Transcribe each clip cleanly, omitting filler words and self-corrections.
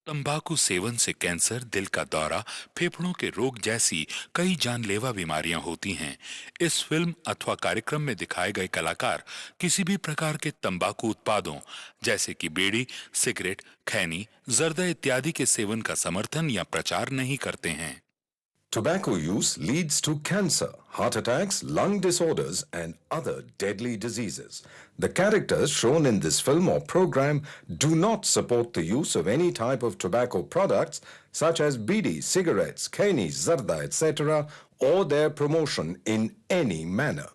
तंबाकू सेवन से कैंसर, दिल का दौरा, फेफड़ों के रोग जैसी कई जानलेवा बीमारियां होती हैं। इस फिल्म अथवा कार्यक्रम में दिखाए गए कलाकार किसी भी प्रकार के तंबाकू उत्पादों जैसे कि बीड़ी, सिगरेट, खैनी, जर्दा इत्यादि के सेवन का समर्थन या प्रचार नहीं करते हैं। Tobacco use leads to cancer, heart attacks, lung disorders, and other deadly diseases. The characters shown in this film or program do not support the use of any type of tobacco products such as bidi, cigarettes, khaini, zarda, etc., or their promotion in any manner.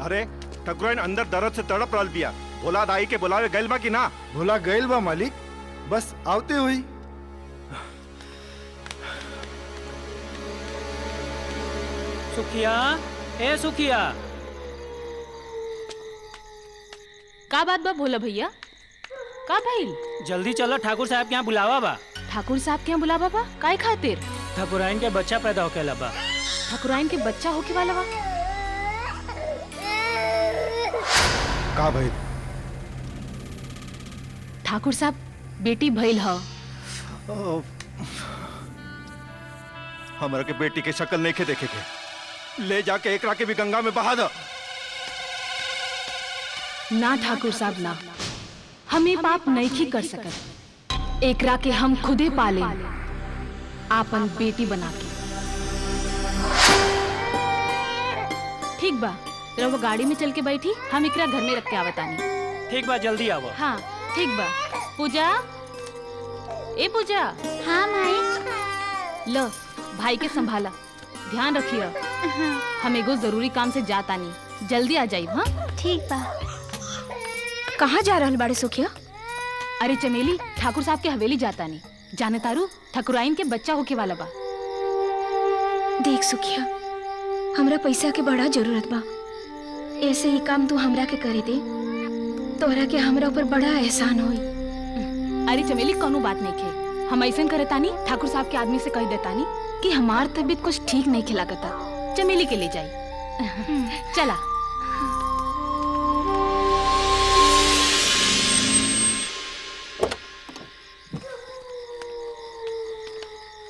अरे ठकुराइन अंदर दर्द से तड़प रल बिया। भोला दाई के बुलावे गइल बा कि ना? भोला गइल बा मालिक, बस आवते हुई। सुखिया, ए सुखिया। का बात बा भोला भैया? का भइल? जल्दी चलो, ठाकुर साहब के यहाँ बुलावा बा। ठाकुर साहब के यहाँ बुलावा बा? काय खातिर? ठकुराइन के बच्चा पैदा होके बा। ठकुराइन के बच्चा होके वाला बा? का भइल? ठाकुर साहब बेटी भइल ह। हमारा के बेटी के शक्ल नहीं खे देखे के, ले जाके एकरा के भी गंगा में बहा दो। ना ठाकुर साहब ना, हम ये पाप नहीं कर सकत। एकरा के हम खुदे पाले आपन बेटी बना के। ठीक बा, रहुआ गाड़ी में चल के बैठी, हम एकरा घर में रख के आवतानी। ठीक बा, जल्दी आवो। हाँ ठीक बा। पूजा, ए पूजा। हाँ माई। लो भाई के संभाला, ध्यान रखिए। हम एगो जरूरी काम से जातानी, जल्दी आ जाइब। हाँ ठीक बा। कहाँ जा रहल बाड़े सुखिया? अरे चमेली, ठाकुर साहब के हवेली जातानी। जाने तारू, ठकुराइन के बच्चा होके वाला बा। देख सुखिया, हमरा पैसा के बड़ा जरूरत बा। ऐसे ही काम तू हमरा के करे दे, तोहरा के हमरा ऊपर बड़ा एहसान होई। अरे चमेली, कोनो बात नहीं खे। हम ऐसा करे तानी, ठाकुर साहब के आदमी से कह देतानी कि हमार तबीयत कुछ ठीक नहीं खिलागता, चमेली के ले जाई। चला।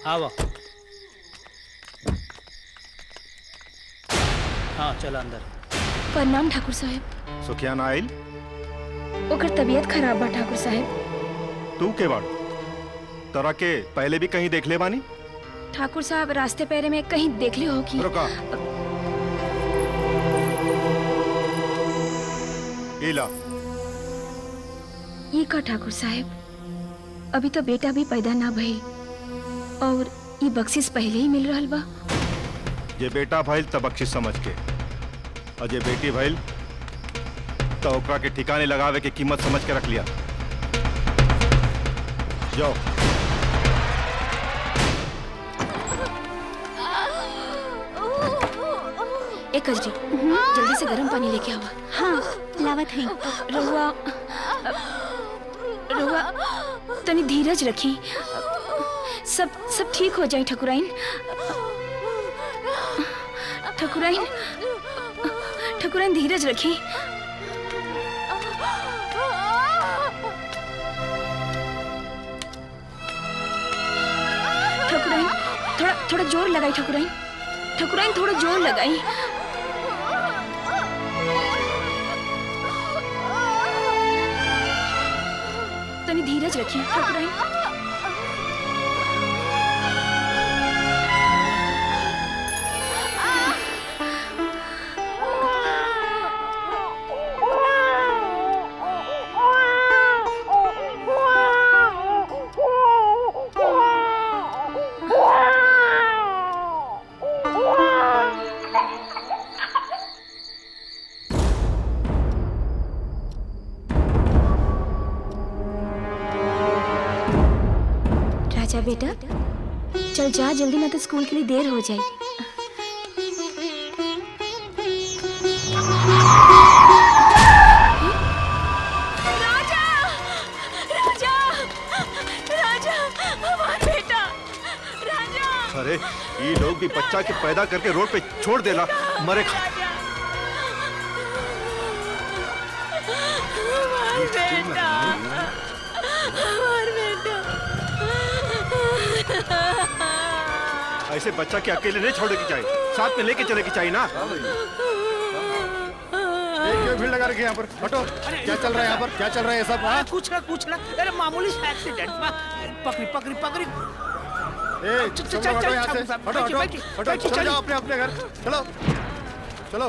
आवो। हाँ चला अंदर। प्रणाम ठाकुर साहब। सुखिया ना आइल? ओकर तबीयत खराब बा ठाकुर साहब। तू के बाड़ू? तोरा के पहले भी कहीं देख ले बानी? ठाकुर साहब रास्ते पैरे में कहीं देख ले हो कि? रुका। इला। ये का ठाकुर साहब, अभी तो बेटा भी पैदा ना भइल और ये बख्शिश पहले ही मिल रहल बा। जे बेटा भइल तब बख्शिश समझ के, और जे बेटी भइल तो ओकरा के ठिकाने लगावे के कीमत समझ के रख लिया। जाओ। एक कजरी, जल्दी से गर्म पानी लेके आवा। हाँ लावत है। रहुआ रहुआ तनी धीरज रखी, सब ठीक हो जाए। ठकुराइन, ठकुराइन, ठकुराइन धीरज रखी। ठकुराइन थोड़ा जोर लगाई। ठकुराइन, ठकुराइन थोड़ा जोर लगाई। तनी धीरज रखी ठकुराइन। राजा बेटा, चल जा जल्दी, ना तो स्कूल के लिए देर हो जाए। राजा, राजा, राजा, हमारा बेटा, राजा। अरे ये लोग भी बच्चा के पैदा करके रोड पे छोड़ देला, मरे खा। ऐसे बच्चा के अकेले नहीं छोड़ने की चाहिए, साथ में लेके चले की चाहिए ना। क्यों भीड़ लगा रखी है यहाँ पर? हटो। क्या चल रहा है यहाँ पर? क्या चल रहा है ये सब? हाँ? कुछ ना। अरे मामूली एक्सीडेंट में पकड़ी। चलो हटो यहाँ से। हटो। चलो जाओ अपने घर। चलो।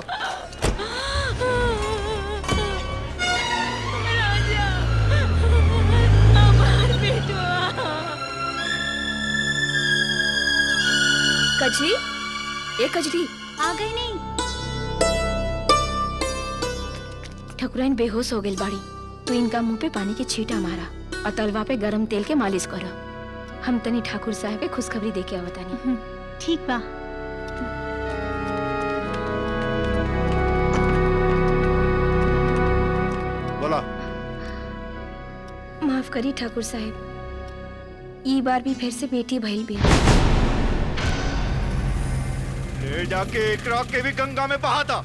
कजरी, एक कजरी आ गई नहीं। ठकुराइन बेहोश हो गई बाड़ी, तो इनका मुंह पे पानी के छींटा मारा और तलवा पे गरम तेल के मालिश करो। हम तनी ठाकुर साहब के खुशखबरी दे के आवतानी। ठीक बा। बोला। माफ करी ठाकुर साहब, ई बार भी फिर से बेटी भइल भी। ले जाके एकरा के भी गंगा में बहा था।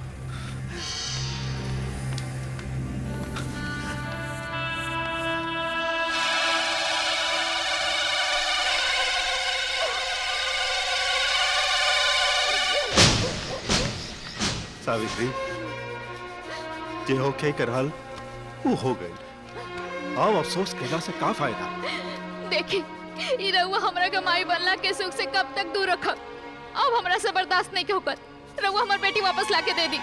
सावित्री, जे होके करहल वो हो गई। अब अफसोस कैला से का फायदा? देखी ई रउआ हमरा के माई बनला के सुख से कब तक दूर रखब। अब हमरा से बर्दाश्त नहीं के होकर। रउआ हमर बेटी वापस लाके दे दी।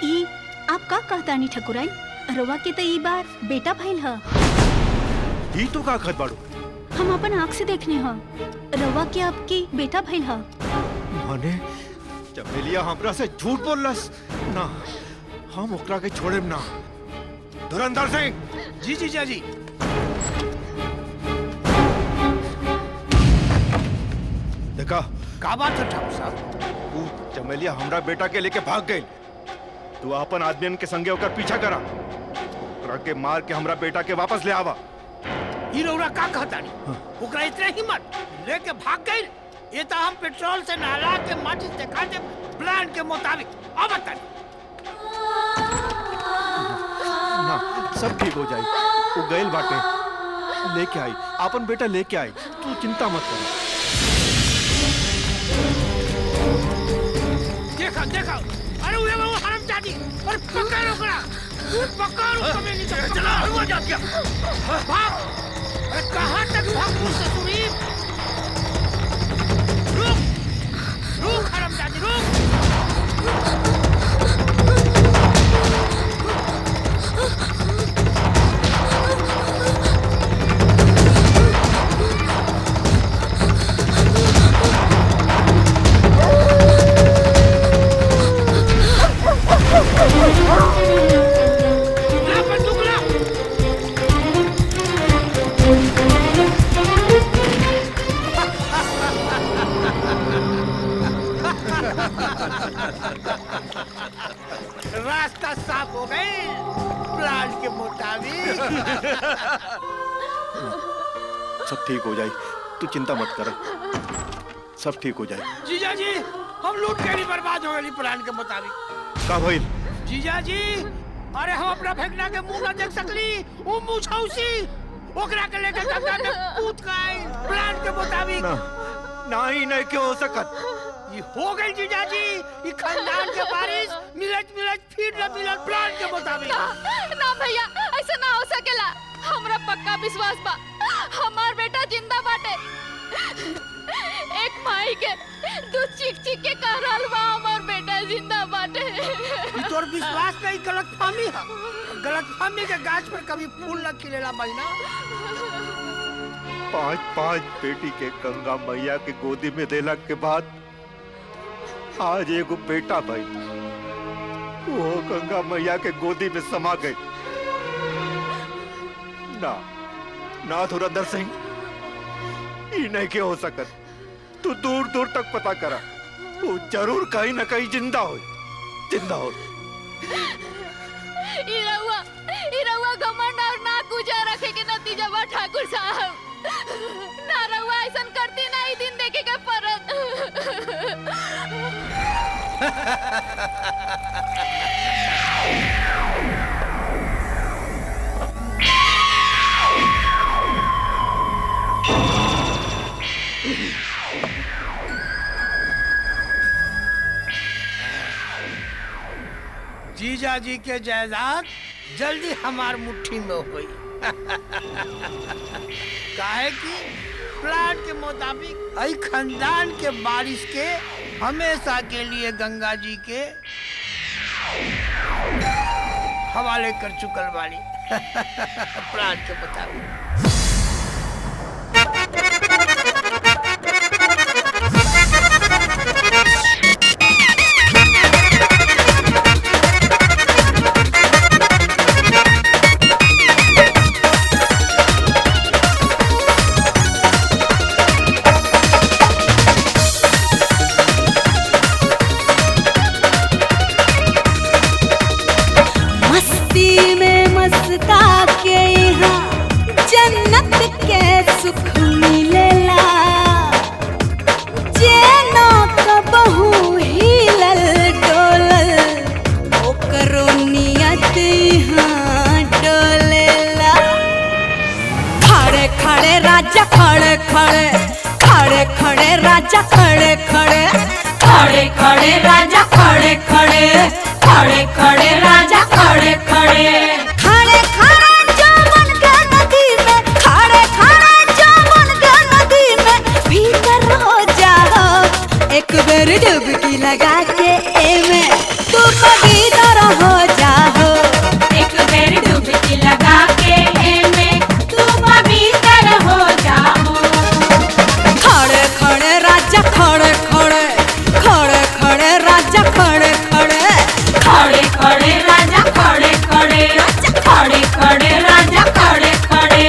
ई आप का कहतानी ठकुराई? रवा के तो ई बार बेटा भइल ह। ई तो का खत बाड़ू? हम अपन आँख से देखने ह। रवा के आपकी बेटा भइल ह। माने चमेलिया हमरा से झूठ बोललस ना, हम ओकरा के छोड़ेम ना। धुरंधर सिंह। जी जीजा जी। देखा का बात है ठाकुर साहब? तू चमेलिया हमरा बेटा के लेके भाग गई। तू अपन आदमियन के संगे ओकर पीछा करा, ओकरा के मार के हमरा बेटा के वापस ले आवा। ई रउरा का कहतानी? ओकरा इतने हिम्मत लेके भाग गई? ये तो हम पेट्रोल से नहला के माचिस दिखा दे प्लान के मुताबिक। अब बतानी ना, सब ठीक हो जाई। वो गइल बाटे, लेके आई अपन बेटा, लेके आई। तू चिंता मत कर। देखा देखा, अरे वो हरामजादी, अरे पकड़ ओकरा, पकड़ कमीनी को। चला हुआ जा गया। भाग। अरे कहाँ तक भाग मुझसे सुनी? रुक रुक हरामजादी, रुक। रास्ता साफ हो गई प्लान के मुताबिक। सब ठीक हो जाए, तू चिंता मत कर, सब ठीक हो जाए। जीजा जी, हम लूट के नहीं बर्बाद हो गए प्लान के मुताबिक। का भइल? जीजा जी, अरे हम अपना फेंकना के मुंह न देख सकली। वो मुंह छौसी ओकरा के लेके गंगा में कूद गई प्लान के मुताबिक। ना ही नहीं क्यों हो सकत? ये हो गई जीजा जी, ये खानदान के बारिश मिलत मिलत फिर न मिलत प्लान के मुताबिक। ना भैया, ऐसा ना हो सकेला। हमरा पक्का विश्वास बा हमार बेटा जिंदा बाटे। एक माई के दूध चीख चीख के कह रहल बा हमार बेटा जिंदा बाटे। तोर विश्वास नहीं, गलतफहमी है। गलतफहमी के गाछ पर कभी फूल न खिलेला महीना। 5 बेटी के गंगा मैया के गोदी में देला के बाद आज एगो बेटा भाई वो गंगा मैया के गोदी में समा गई। ना धुरंधर सिंह, ये नहीं क्यों हो सकत। तू दूर दूर तक पता करा, वो जरूर कहीं न कहीं जिंदा हो। इरवा घमंड और ना कुजा रखे के नतीजा बा ठाकुर साहब। ना रउआ ऐसन करती ना ही दिन देखे के परत। जीजा जी के जायदाद जल्दी हमार मुट्ठी में हुई। काहे कि प्लान के मुताबिक आई खानदान के बारिश के हमेशा के लिए गंगा जी के हवाले कर चुकल वाली। प्लान के मुताबिक। खड़े खड़े खड़े खड़े राजा खड़े खड़े खड़े खड़े जमन के नदी में खड़े खड़े जमन के नदी में भीतर हो जाओ एक बेर डुबकी लगा के एमे तू भीतर हो जाओ एक बेर डुबकी लगा के एमे तू भीतर हो जाओ खड़े खड़े राजा खड़े खड़े खड़े खड़े राजा खड़े खड़े खड़े खड़े राजा खड़े खड़े खड़े खड़े राजा खड़े खड़े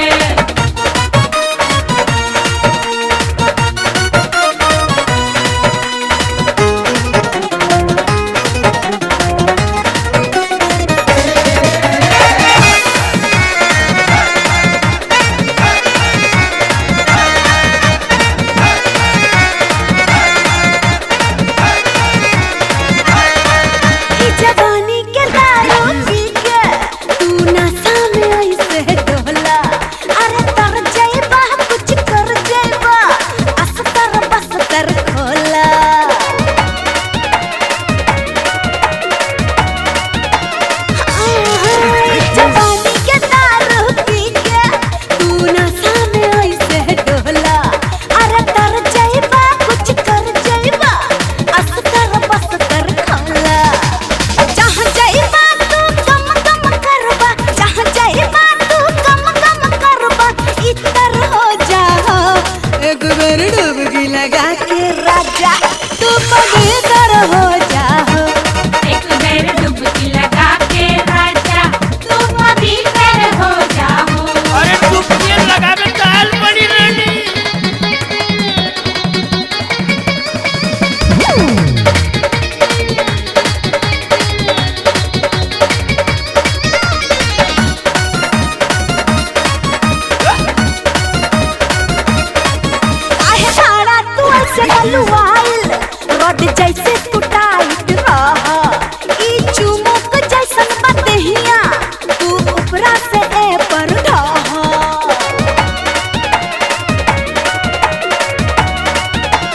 जवानी के दारू पी के तू नशा में ऐसे डोला अरे तर जाइबा कुछ कर जाइबा अस्तर बस्तर खोला जवानी के दारू पी के तू नशा में ऐसे डोला अरे तर जाइबा कुछ कर जाइबा अस्तर बस्तर खोला जहाँ जाइबा तू कम कम करबा जहाँ जाइबा तू कम कम करबा इतर हो जाओ एक बेर डुबकी लगा के राजा तू पवित्र हो जाओ एक बेर डुबकी लगा के राजा तू पवित्र हो जाओ अरे डुबकी लगावे काल पड़ी रानी काहे साड़ा तू ऐसे गलुआइल रोड जैसे तू टाइट रह ई चुमुक जैसन बदहिया तू ऊपरा से ए पर ढह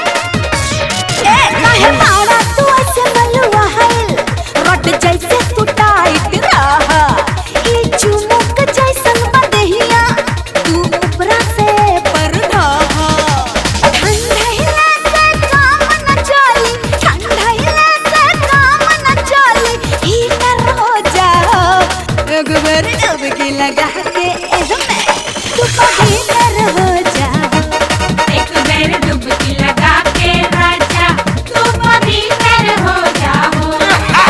ए काहे साड़ा तू ऐसे गलुआइल रोड जैसे तू टाइट रह ई चुमुक जैसन बदहिया तू ऊपरा से ए पर ढह ठंडइला से काम न चली ठंडइला से काम न चली हीटर हो जाओ एक बेर डुबकी लगा के एहमे तू पवित्र हो जाओ एक बेर डुबकी लगा के राजा तू पवित्र हो जाओ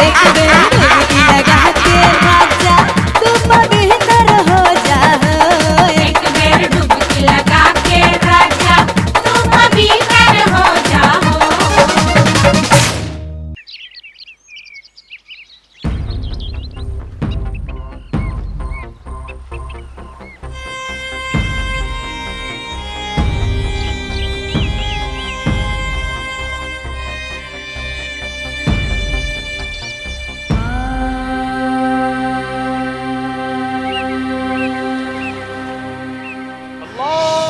एक बेर डुबकी लगा के राजा तू पवित्र हो जाओ एक बेर डुबकी लगा के राजा तू पवित्र हो जाओ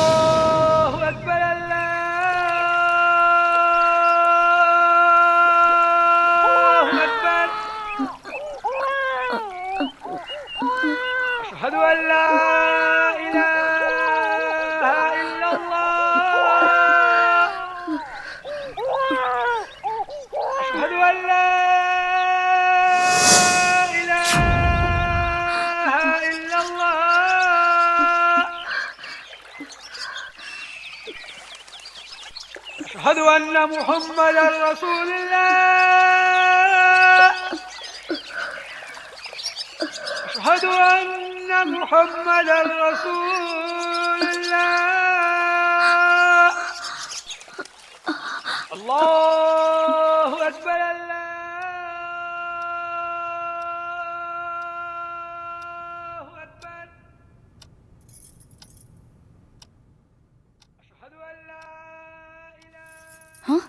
अल्लाहु अकबर अल्लाहु अकबर अशहदु अन ला इलाहा इल्लल्लाह अशहदु अन ला इलाहा इल्लल्लाह अशहदु अन्ना मुहम्मदर रसूलुल्लाह अशहदु अन्ना मुहम्मदर रसूलुल्लाह अल्लाहु अकबर अल्लाहु अकबर अशहदु अन ला हाँ?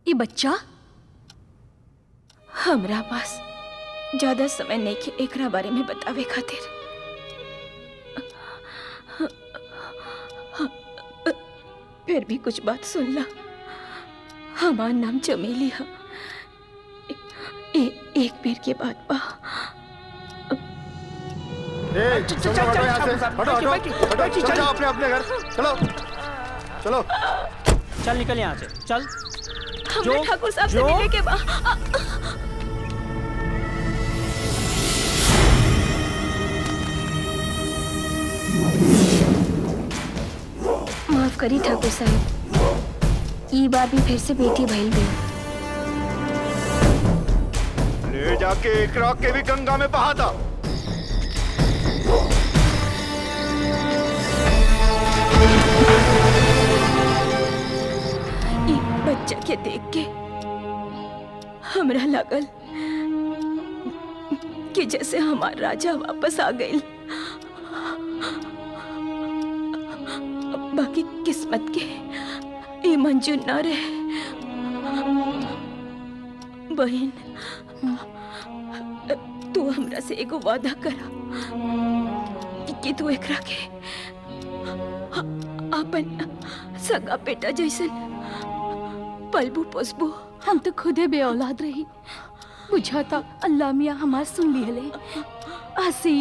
ये बच्चा हमरा पास ज्यादा समय नहीं के एकरा बारे में बतावे खातिर फिर भी कुछ बात सुन ला। हमार नाम चमेली है। एक बेर के बाद बा। तुम लोग हटो यहाँ से, हटो हटो हटो, चल जाओ अपने अपने घर, चलो चलो। चल निकल यहाँ से, चल। हमें ठाकुर साहब से मिलने के बाद माफ करी ठाकुर साहब, ई बार भी फिर से बेटी भइल गई। ले जाके एकरा के भी गंगा में बहा था। ई बच्चा के देख के हमरा लागल कि जैसे हमार राजा वापस आ गई। बाकी किस्मत के ये मंजूर न रहे। बहन, तू हमरा से एगो वादा करा कि तू एकरा के अपन सगा बेटा जैसन पलबू पोसबू। हम तो खुदे बे औलाद रही, बुझाता अल्लाह मियाँ हमार सुन लिहले। आसी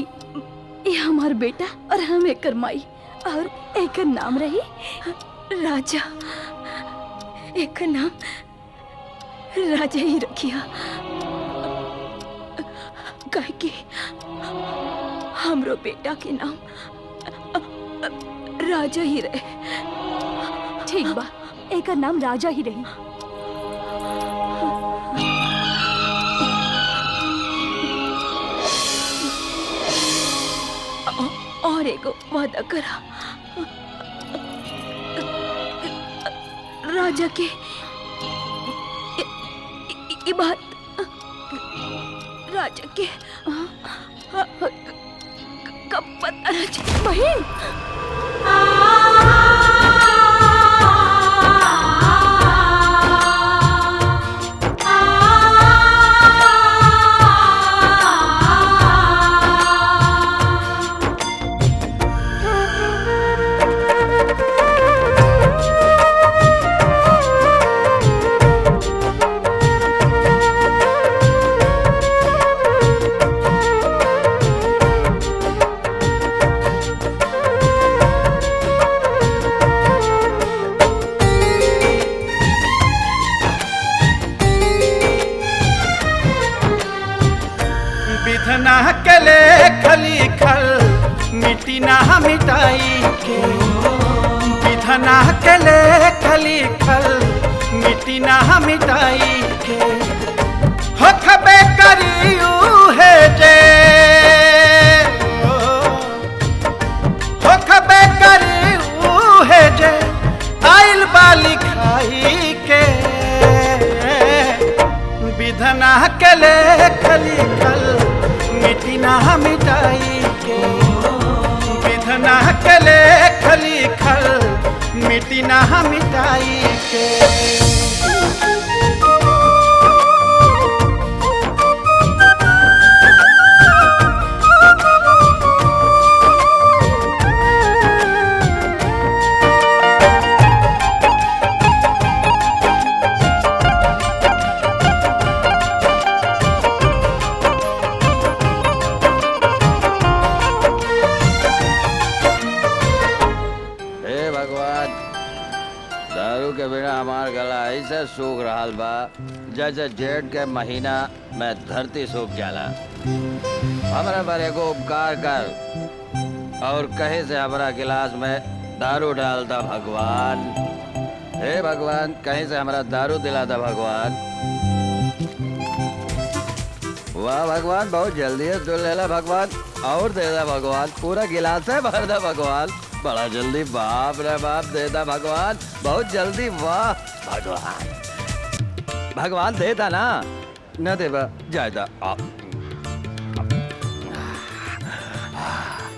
ये हमार बेटा और हम एकर माई, और एकर नाम रही राजा। एक नाम राजा ही रखिया, काहे कि हमरो बेटा के नाम राजा ही रहे। ठीक बा, एकर नाम राजा ही रही। और एगो वादा करा, राजा के ये बात राजा के कब पता न चले। बहन, विधना के ले खली खल मिट्टी ना मिटाई के, विधना के ले खली खल मिट्टी ना मिटाई के, हो खबे करियू है जे, हो खबे करियू है जे आइल बाली खाई के, विधना के ले खली खल मिट्टी ना मिटाई के, विधना के ले खली खल मिट्टी ना मिटाई के। हमार गला ऐसे सूख रहा बा जैसे जेठ के महीना में धरती सूख जाला। हमरा पर एगो उपकार कर और कहे से हमरा गिलास में दारू डाल दा भगवान। हे भगवान, कहीं से हमरा दारू दिला दा भगवान। वाह भगवान, बहुत जल्दी है तो ले ला भगवान, और दे दा भगवान, पूरा गिलास है भर दा भगवान, बड़ा जल्दी, बाप रे बाप, दे दा भगवान, बहुत जल्दी। वाह भगवान, भगवान दे दा ना, न दे बा जायदा।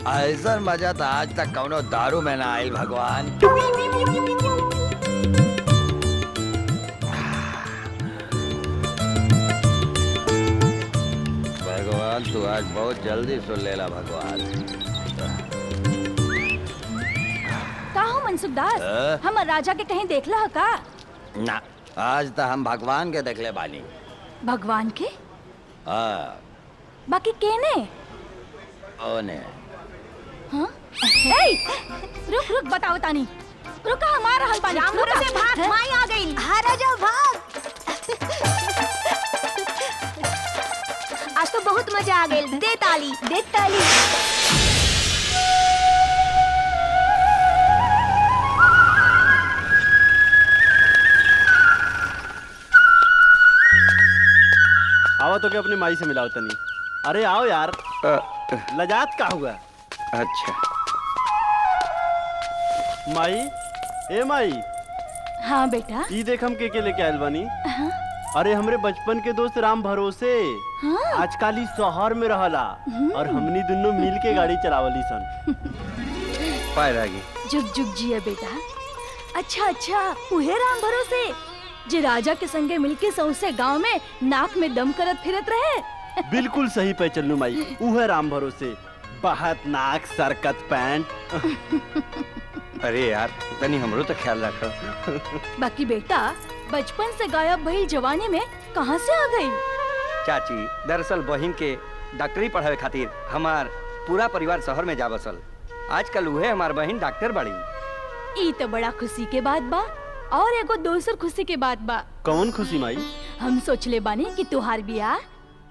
ऐसा मजा तो आज तक कौनो दारू में ना आयल भगवान। भगवान तू आज बहुत जल्दी सुन लेला भगवान। का हो मनसुख दास, हम राजा के कहीं देखला है का? ना, आज तो हम भगवान के देखले बानी। भगवान के? हाँ, बाकी केने? ओने। हाँ? ए, रुक रुक बताओ तानी। रुका हमारा हल पानी। रामपुर से भाग, माई आ गई। हाँ राजा भाग। आज तो बहुत मजा आ गई। दे ताली, दे ताली। आओ तो क्या अपनी माई से मिलाओ तनी। अरे आओ यार। लजात का हुआ? अच्छा। माई, ए माई। हाँ बेटा। ई देख हम के लेके आयल बानी। हाँ? अरे हमरे बचपन के दोस्त राम भरोसे। हाँ? आजकल ही शहर में रहला और हमनी दोनों मिल के गाड़ी चलावली सन। पाए आगे। जुग जुग जिया बेटा। अच्छा अच्छा, उहे राम भरोसे जे राजा के संगे मिलके सौसे गांव में नाक में दम करत फिरत रहे। बिल्कुल सही पे चलनू माई, उहे राम भरोसे। बहत नाक, सरकत पैंट। अरे यार, तनी हमरो तो ख्याल रखो। बाकी बेटा, बचपन से गायब भइल जवानी में कहाँ से आ गई? चाची, दरअसल बहिन के डॉक्टरी पढ़ावे खातिर हमार पूरा परिवार शहर में जा बसल। आजकल उहे हमार बहिन डॉक्टर बड़ी। ई तो बड़ा खुशी के बात बा। और एगो दोसर खुशी के बात बा। कौन खुशी माई? हम सोचले बानी कि तुहार बियाह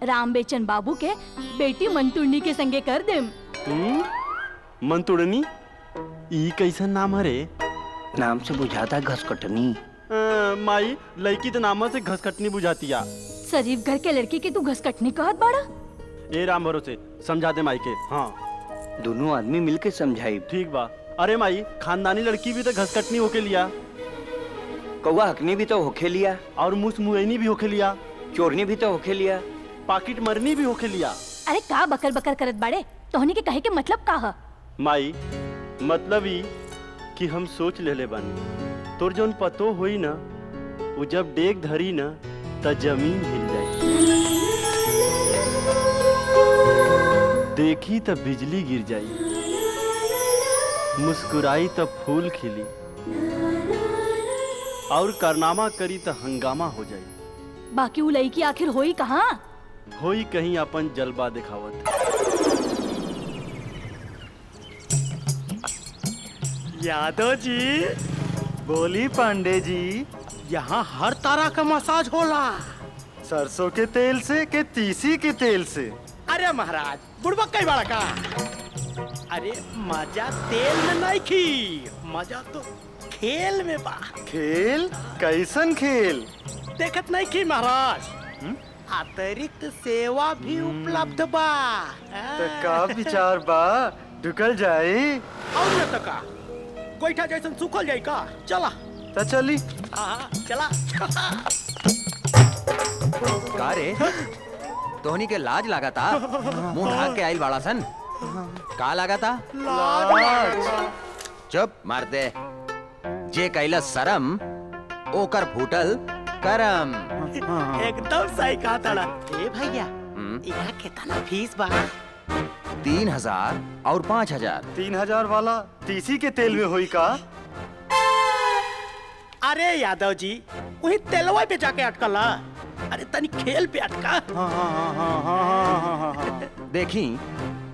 राम बेचन बाबू के बेटी मंतुरनी के संगे कर देम। मंतुड़नी? ई कैसन नाम हरे? नाम से बुझाता घसकटनी। माई, लड़की तो नाम से घसकटनी बुझातिया। शरीफ घर के लड़की के तू घसकटनी कहत बाड़ा? ए राम भरोसे, समझा दे माई के। हाँ, दोनों आदमी मिलके समझाई। ठीक बा। अरे माई, खानदानी लड़की भी तो घसकटनी होके लिया। कौवा हकनी भी तो होके लिया। और मुस मुएनी भी होके लिया। चोरनी भी तो होके लिया। पाकिट मरनी भी होके लिया। अरे का बकर बकर करत बाड़े? तोहनी के कहे के मतलब का ह? माई, मतलब ई कि हम सोच लेले बानी, तोर जौन पतो होई ना, वो जब डेग धरी ना त जमीन हिल जाई। देखी त बिजली गिर जाई, मुस्कुराई त फूल खिली, और कारनामा करी त हंगामा हो जाई। बाकी वो लड़की आखिर होई कहाँ? होई कहीं अपन जलवा दिखावत। यादव जी, बोली पांडे जी, यहाँ हर तरह का मसाज होला। सरसों के तेल से के तीसी के तेल से? अरे महाराज, बुड़बक कई बड़ा का। अरे मजा तेल में नहीं की, मजा तो खेल में बा। खेल? कैसन खेल? देखत नहीं की महाराज, अतिरिक्त सेवा भी उपलब्ध बा। तो का विचार बा? ढुकल जाए? और न तो का, गोईठा जैसन सुखल जाई का? चला तो चली। हाँ, चला। का रे, तोहनी के लाज लगाता? मुंह ढाक के आइल बाड़ा सन। का लगाता? लाज। चुप मार दे। जे कैला शरम, ओकर फूटल करम। एकदम सही कहा ताड़ा। ए भैया, यहाँ कितना फीस बा? 3000 और 5000। 3000 वाला तीसी के तेल में होई का? अरे यादव जी, वही तेलवा पे जाके अटकला। अरे तनी खेल पे अटका। देखी,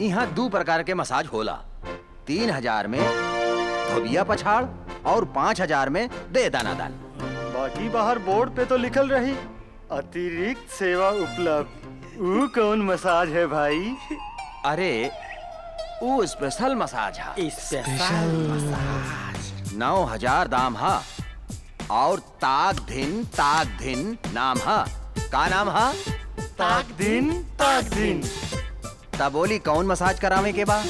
यहाँ 2 प्रकार के मसाज होला। 3000 में धोबिया पछाड़ और 5000 में दे दाना दान। बाकी बाहर बोर्ड पे तो लिखल रही अतिरिक्त सेवा उपलब्ध। वो कौन मसाज है भाई? अरे वो स्पेशल मसाज है। स्पेशल मसाज 9000 दाम है और ताक दिन नाम है। का नाम है? ताक दिन। तब बोली कौन मसाज करावे के बा?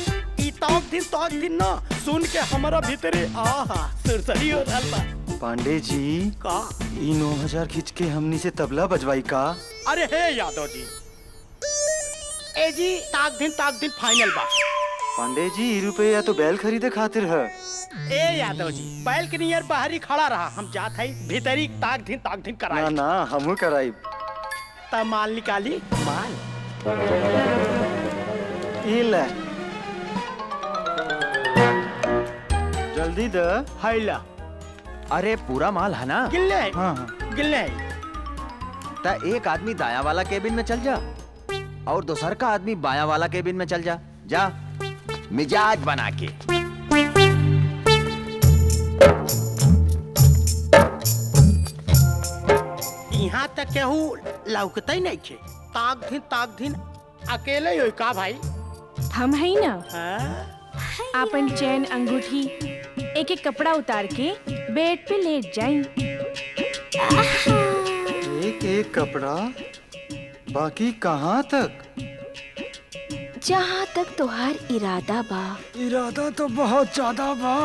ताक दिन ना सुन के हमारा भीतरे आहा सुरसरी हो रहल बा। पांडे जी का ई 9000 खींच के हमनी से तबला बजवाई का? अरे हे यादव जी, ए जी ताक दिन फाइनल बा। पांडे जी ई रुपया तो बैल खरीदे खातिर है। ए यादव जी, बैल के नियर बाहरी खड़ा रहा, हम जात है भीतरी ताक दिन कराई। ना हमू कराई। तब माल निकाली। माल ई ले जल्दी दे। हैला। अरे पूरा माल है ना? गिल्ले। हाँ। गिलने ता एक आदमी दाया वाला केबिन में चल जा और दूसर का आदमी बाया वाला केबिन में चल जा। जा मिजाज बना के। यहाँ तक केहू लौकते नहीं थे। ताक दिन अकेले हो का भाई? हम है ना अपन चैन अंगूठी एक एक कपड़ा उतार के बेड पे लेट जाई। एक एक कपड़ा, बाकी कहाँ तक? जहाँ तक तोहार इरादा बा। इरादा तो बहुत ज्यादा बा।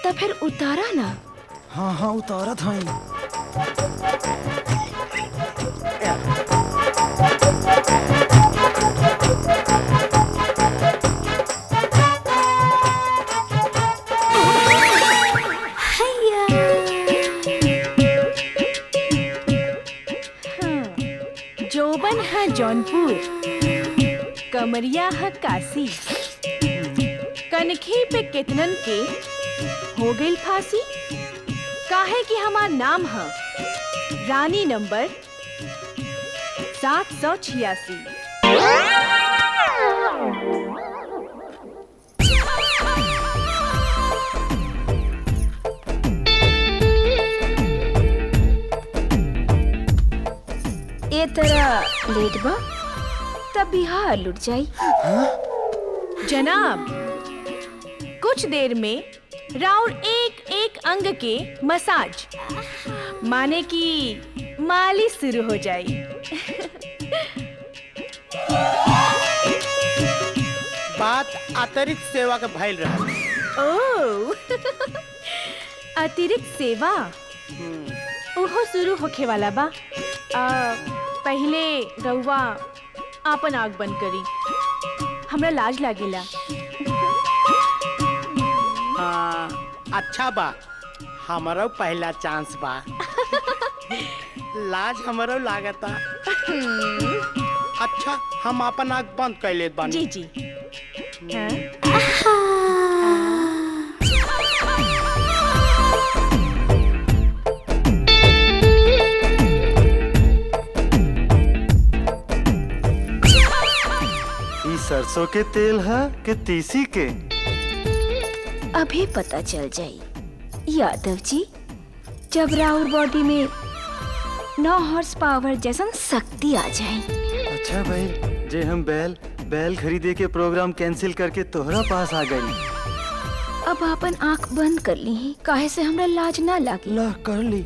तब फिर उतारा ना। हाँ हाँ उतारा था। जोबन है जौनपुर, कमरिया है काशी, कनखी पे कितनन के हो गई फांसी। काहे कि हमार नाम है रानी नंबर 786। ए तरह लेट बा तब बिहार लुट जाई। जनाब, कुछ देर में राउंड एक एक अंग के मसाज माने की मालिश शुरू हो जाई। बात अतिरिक्त सेवा के भइल रहा। ओह, अतिरिक्त सेवा ओहो शुरू होखे वाला बा। पहले रउआ आपन आग बंद करी, हमरा लाज लागेला। अच्छा बा, हमारो पहला चांस बा। लाज हमारो लागता। अच्छा, हम अपन आग बंद कर लेत बानी। जी जी। सरसों के तेल है कि तीसी के? अभी पता चल जाई यादव जी, जब राउर बॉडी में 9 हॉर्स पावर जैसन शक्ति आ जाए। अच्छा भाई, जे हम बैल खरीदे के प्रोग्राम कैंसिल करके तोहरा पास आ गई। अब अपन आंख बंद कर ली, काहे से हमरा लाज ना लागी। ला कर ली।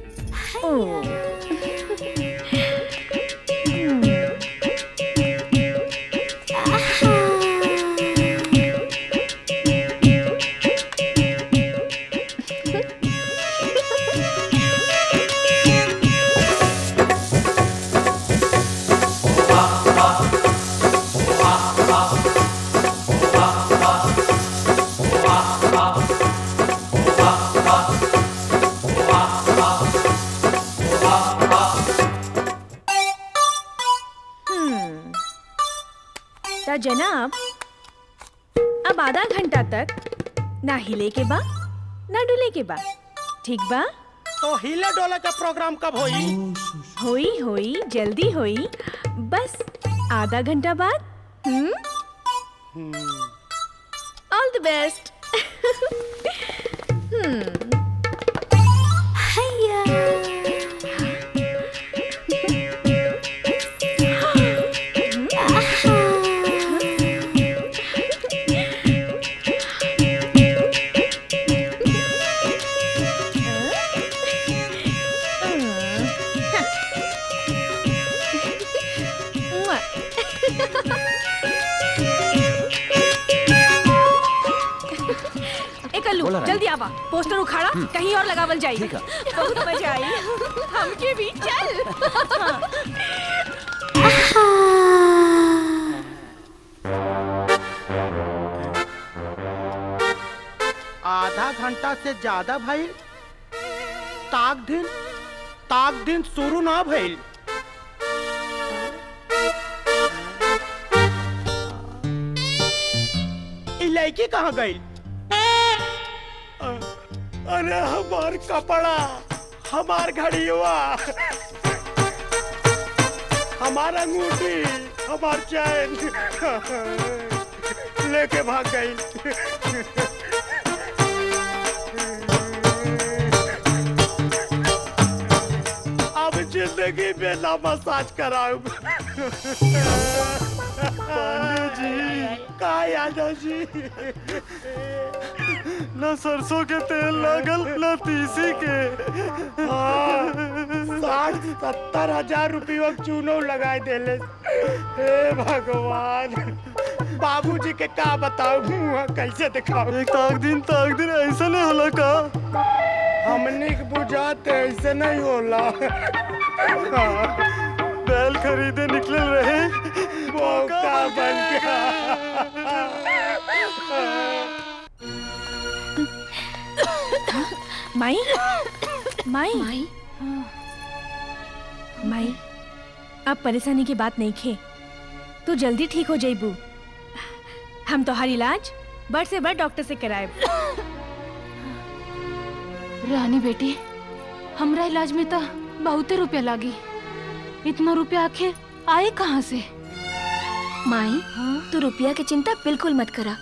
जनाब, अब आधा घंटा तक ना हिले के बा ना डुले के बा, ठीक बा? तो हिले डोले का प्रोग्राम कब होई? होई जल्दी होई, बस आधा घंटा बाद। ऑल द बेस्ट। जल्दी आवा, पोस्टर उखाड़ा, कहीं और लगावल जाई। बहुत मजा आई। हमके भी चल। आधा घंटा से ज्यादा भइल, ताक दिन शुरू ना भइल। लड़की कहाँ गई? अरे हमार कपड़ा, हमार घड़ी हुआ, हमारा अंगूठी, हमार चैन लेके भाग गई। अब जिंदगी में ना मसाज कराऊं। पांडे जी, का यादव जी, न सरसों के तेल लागल न तीसी के। 60-70 हजार रुपया चूनो लगाए देले। हे भगवान, बाबूजी के का बताऊं, कैसे दिखाऊं? एक ताक दिन ऐसा नहीं होला का? हमने के बुझाते ऐसे नहीं होला। बैल खरीदे निकले रहे, मौका बन गया। माई माई माई माई, अब परेशानी की बात नहीं खे, तू जल्दी ठीक हो जाइबू। हम तो हर इलाज बड़ से बड़ डॉक्टर से कराए। रानी बेटी, हमरा इलाज में तो बहुत रुपया लागी। इतना रुपया आखिर आए कहाँ से? माई, तू रुपया की चिंता बिल्कुल मत करा,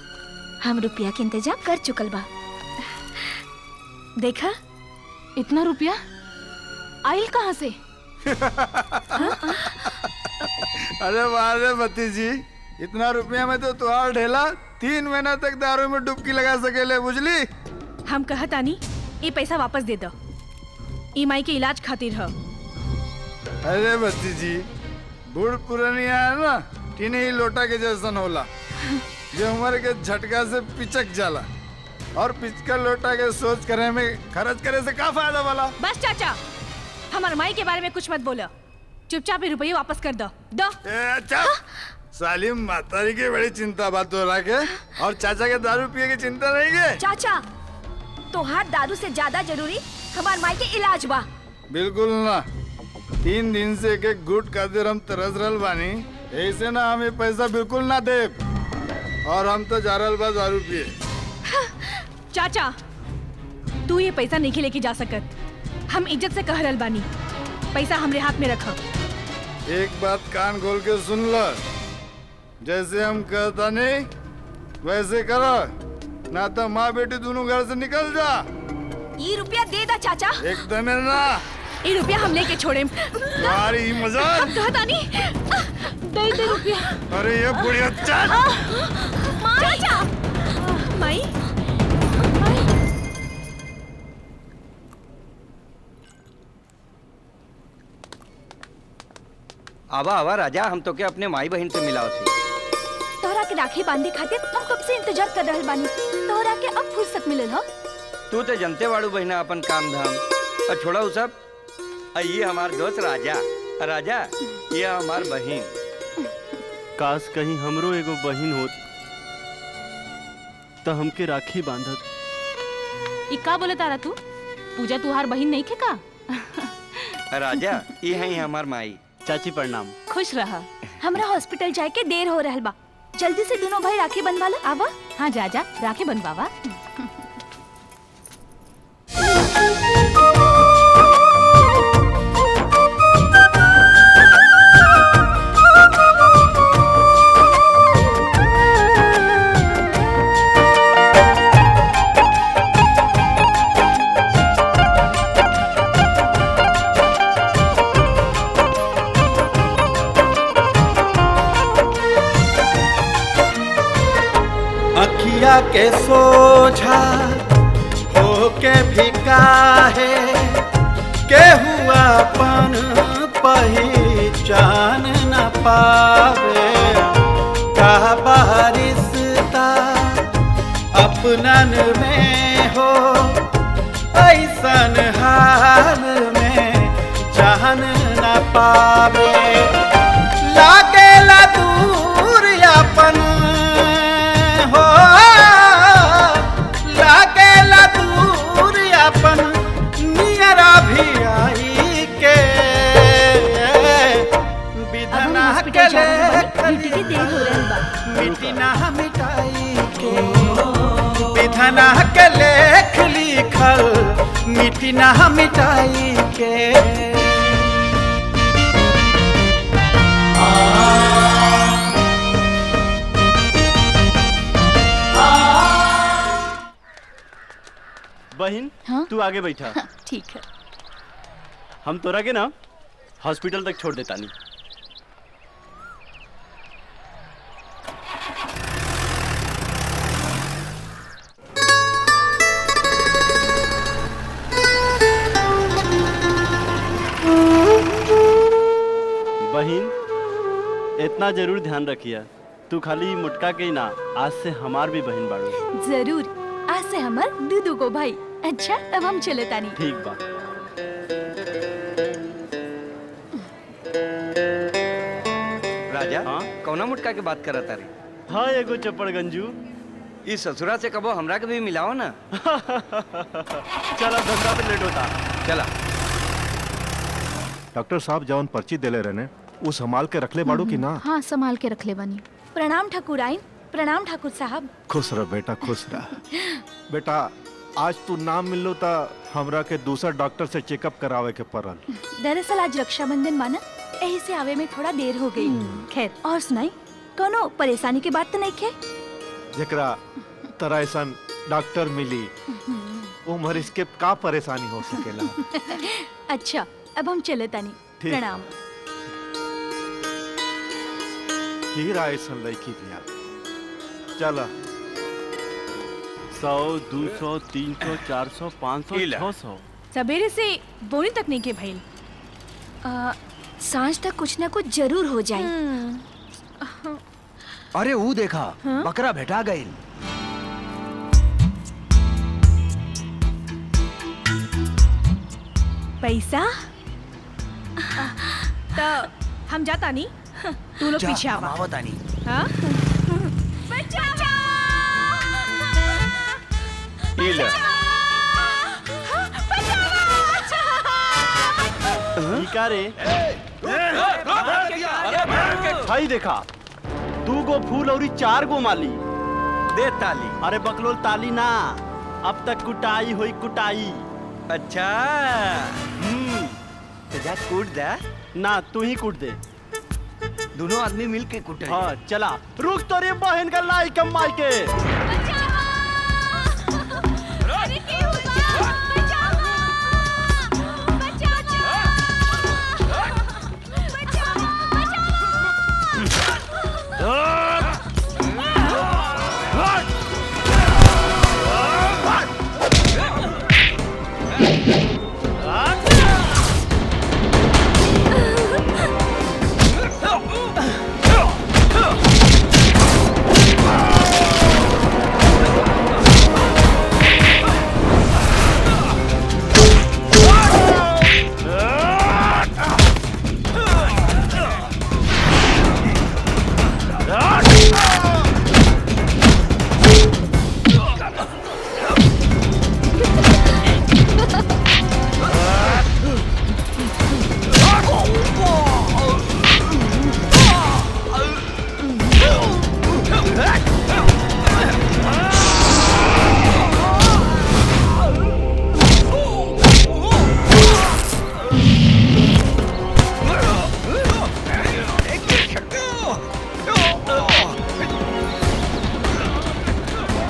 हम रुपया के इंतजाम कर चुकल बा। देखा, इतना रुपया आइल कहाँ से? अरे वाह रे भतीजी, इतना रुपया में तो तुहार ढेला 3 महीना तक दारू में डुबकी लगा सकेले, बुझली? हम कहत आनी, ये पैसा वापस दे दो, ई माई के इलाज खातिर है। अरे भतीजी, बूढ़ पुरानिया है ना, टीने ही लोटा के जैसन होला, जो उम्र के झटका से पिचक जाला, और पिचका लोटा के सोच करे में खर्च करे से का फायदा वाला? बस चाचा, हमारे माई के बारे में कुछ मत बोलो, चुपचाप रुपये वापस कर दो। दो। अच्छा, सालिम मातारी की बड़ी चिंता बात हो रहा के, और चाचा के दारू पिए की चिंता नहीं है? चाचा, तोहार दारू से ज्यादा जरूरी हमार माई के इलाज बा। बिल्कुल ना, 3 दिन से एक गुट खातिर हम तरस रहल बानी, ऐसे ना हम ये पैसा बिल्कुल ना दे, और हम तो जा रहल बा दारू पिए। चाचा, तू ये पैसा नहीं लेके जा सकत, हम इज्जत से कह रहल बानी, पैसा हमरे हाथ में रखो। एक बात कान खोल के सुन लो, जैसे हम कहता नहीं वैसे करो, ना तो माँ बेटी दोनों घर से निकल जा। ये रुपया दे दा चाचा। एकदम ना, ये रुपया हम लेके छोड़े। तुम्हारी मजाक। कहता नहीं, दे रुपया। अरे ये बुढ़िया चल। चाचा, माई, आवा आवा राजा, हम तो क्या अपने माई बहन से मिलाओ थी। तोहरा के राखी बांधे खातिर हम कब से इंतजार कर रहल बानी, तोहरा के अब फुर्सत मिलल ह? तू तो जनते वाड़ू बहना अपन काम धाम, और छोड़ा उ सब। ये हमार दोस्त राजा, राजा ये हमार बहन। काश कहीं हमरो एगो बहन होत तो हमके राखी बांधत। ई का बोले तारा तू? पूजा तुहार बहन नहीं के का? राजा, ये है हमार माई। चाची प्रणाम। खुश रहा। हमरा हॉस्पिटल जाए के देर हो रहल बा, जल्दी से दोनों भाई राखी बनवा लो। आवा। हाँ, जा जा राखी बनवावा। अखिया के सोझा होके भी काहे के हुआ अपन पहचान न पावे, का बारिशता अपनन में हो, ऐसन हाल में जान न पावे, लागेला दूर अपन हो, लागेला दूर अपन नियरा भी आई के, विधना के मिटी ना मिटाई के, विधना के लेख लिख लिखल मिटी ना मिटाई के। बहन तू आगे बैठा। ठीक है। हम तोरा के ना हॉस्पिटल तक छोड़ देता नहीं। बहन इतना जरूर ध्यान रखिया, तू खाली मुटका के ही ना, आज से हमार भी बहन बाड़ू। जरूर, आज से हमार दूधू को भाई। अच्छा अब हम चले तानी। ठीक बा। राजा कौना मुटका के बात करत तारी? हाँ एगो चप्पड़ गंजू। इस ससुरा से कबो हमरा के भी मिलाओ ना। चला धंधा पे लेट होता। चला। डॉक्टर साहब जौन पर्ची देले रहने वो संभाल के रखले बाड़ू की ना? हाँ संभाल के रख ले बानी। प्रणाम ठाकुर आइन। प्रणाम ठाकुर साहब। खुश रह बेटा, खुश रह। बेटा आज तू ना मिलो ता हमरा के दूसरा डॉक्टर से चेकअप करावे के पड़ल। दरअसल आज रक्षाबंधन माना, यही से आवे में थोड़ा देर हो गई। खैर और सुनाई, कोनो परेशानी के बात तो नहीं खे? जेकरा तरह ऐसा डॉक्टर मिली वो मरीज के का परेशानी हो सकेला। अच्छा अब हम चले तानी। ठीक। प्रणाम। हीरा ऐसा लड़की भी आ। चला 100, 200, 300, 400, 500, 600। सवेरे से बोनी तक नहीं के भइल। सांझ तक कुछ ना कुछ जरूर हो जाए। अरे वो देखा बकरा भेटा गई। पैसा तो हम जाता नहीं, तू लोग पीछे आवा। हाँ? का रे भाई देखा 2 गो फूल और 4 गो माली दे ताली। अरे बकलोल ताली ना, अब तक कुटाई हुई कुटाई। अच्छा तो जा कूट दे ना, तू ही कूट दे। दोनों आदमी मिल के कूटे। हाँ चला। रुक तो रे बहन का लाई कमाई के।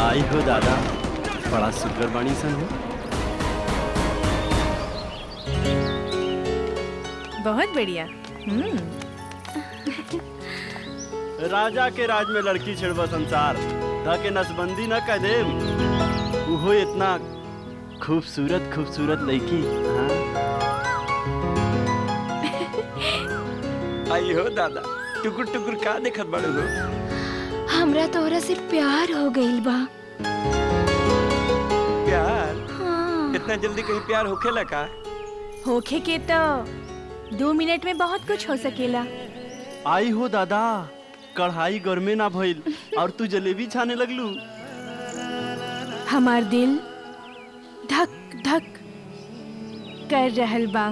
आई हो दादा, बड़ा सुगर बाणी सन हो। बहुत बढ़िया। राजा के राज में लड़की छिड़वा संसार, धा के नसबंदी न कर दे। वो इतना खूबसूरत खूबसूरत लड़की। हाँ? आई हो दादा, टुकुर टुकुर का देखत बड़े हो? हमरा तोहरा से प्यार हो गइल बा। प्यार? हाँ। इतना जल्दी कहीं प्यार होखेला का? होखे के तो 2 मिनट में बहुत कुछ हो सकेला। आई हो दादा, कढ़ाई गर्मे ना भइल और तू जलेबी छाने लगलू। हमार दिल धक धक कर रहल बा।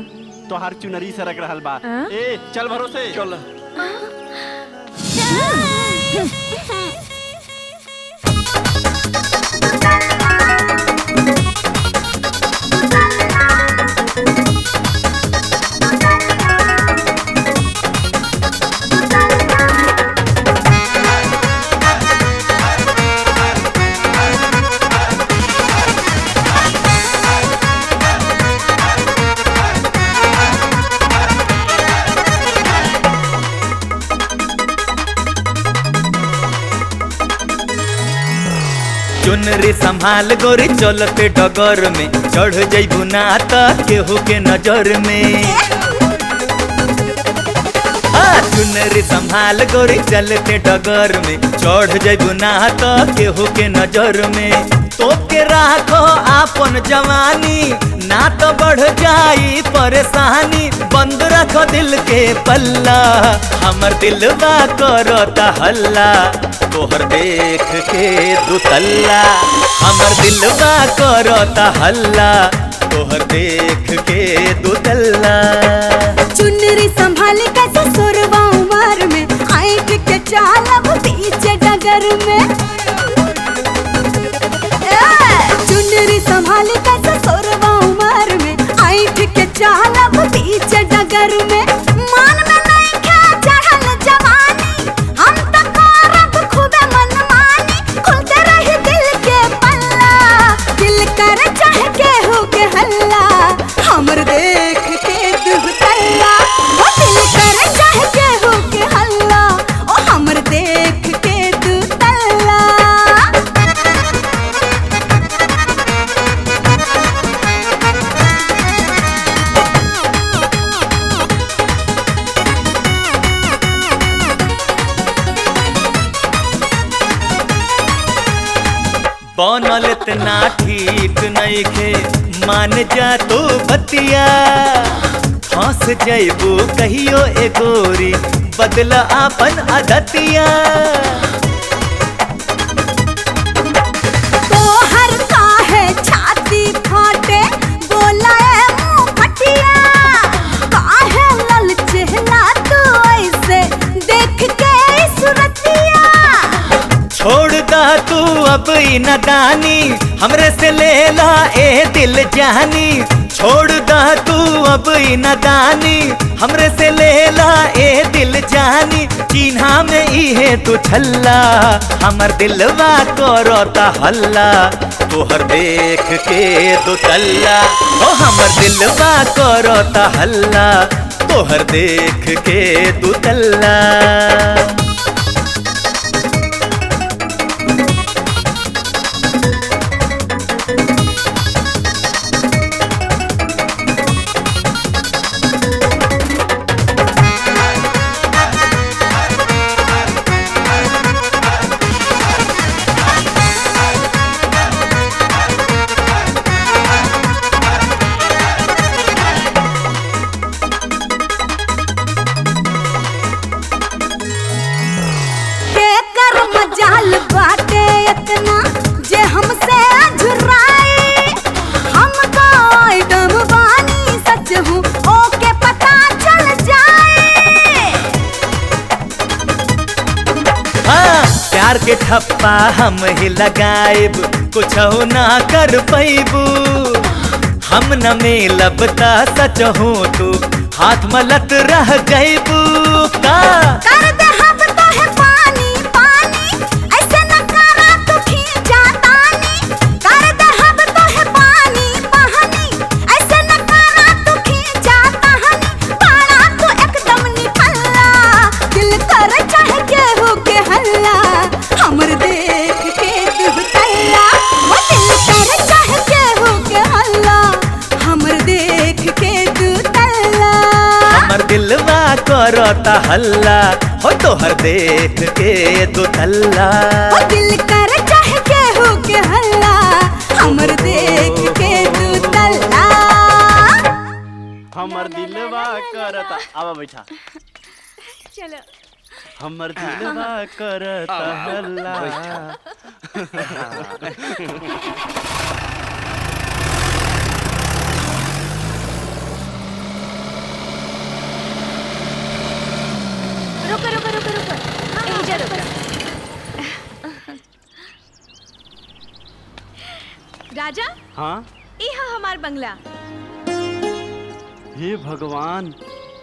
तोहार चुनरी सरक रहल बा। हाँ? ए चल भरोसे चल। चुनरी संभाल गोरी चलते डगर में चढ़ जइबू ना त केहू के नजर में। चुनरी संभाल गोरी चलते डगर में चढ़ जइबू ना त केहू के नजर में। तो के राखो आपन जवानी ना तो बढ़ जाई परेशानी। बंद रखो दिल के पल्ला हमर दिलवा करता हल्ला तोहर देख के दुतल्ला। हमर दिलवा करता हल्ला तोहर देख के दुतल्ला। चुनरी संभाले कैसे सोरवा उमर में आइट के चालब पीछे डगर में। चुनरी संभाले कैसे सोरवा उमर में आइट के चालब पीछे डगर में। मान में नहीं क्या चढ़ल जवानी हम तो करब खूबे मनमानी। खुलते रही दिल के पल्ला दिल कर चाह के हो के हल्ला हमर देख के दुतल्ला। ओ दिल कर चाह के हो के हल्ला ओ हमर देख के दुतल्ला। बनल इतना ठीक नइखे मान जा तो बतिया। फंस जइबू कहियो ए गोरी बदला आपन आदतिया। तोहर काहे छाती फाटे बोला मुंह फटिया। काहे ललचेला तू ऐसे देख के सुरतिया। छोड़ दा तू अब ई नादानी हमरे से ले ला ए दिल जानी। छोड़ दा तू अब ई नादानी हमरे से ले ला ए दिल जानी। चिन्हा में इहे तू छल्ला हमर दिलवा करता हल्ला तोहर देख के दुतल्ला। ओ हमर दिलवा करता हल्ला तोहर देख के दुतल्ला। मजाल बाटे इतना जे हमसे अझुराई। हम तो आइटम बानी सच हूँ ओके पता चल जाए। हाँ प्यार के ठप्पा हम ही लगाएब कुछ ना कर पैबू। हम न मिलब ता सच हूँ तू हाथ मलत रह जइबू। का कर दे हम तो है पानी पानी ऐसे न करा तू खींचा तानी। कर दे हम तो है पानी पानी ऐसे न करा तू खींचा तानी। बड़ा तू एकदम निकल्ला दिल कर चाह के हो के हल्ला हमर देख के दुतल्ला। वो दिल कर चाह के हो के हल्ला हमर देख के दुतल्ला। हमर दिलवा करता हल्ला हो तोहर देख के दुतल्ला। ओ दिल कर चाह के हो के हल्ला हमर देख के दुतल्ला। हमर दिलवा करता आवा बैठा। चलो हमर दिलवा करता हल्ला। रुको रुको रुको रुको यहीं जा रुको। राजा हाँ इहा हमार बंगला। हे भगवान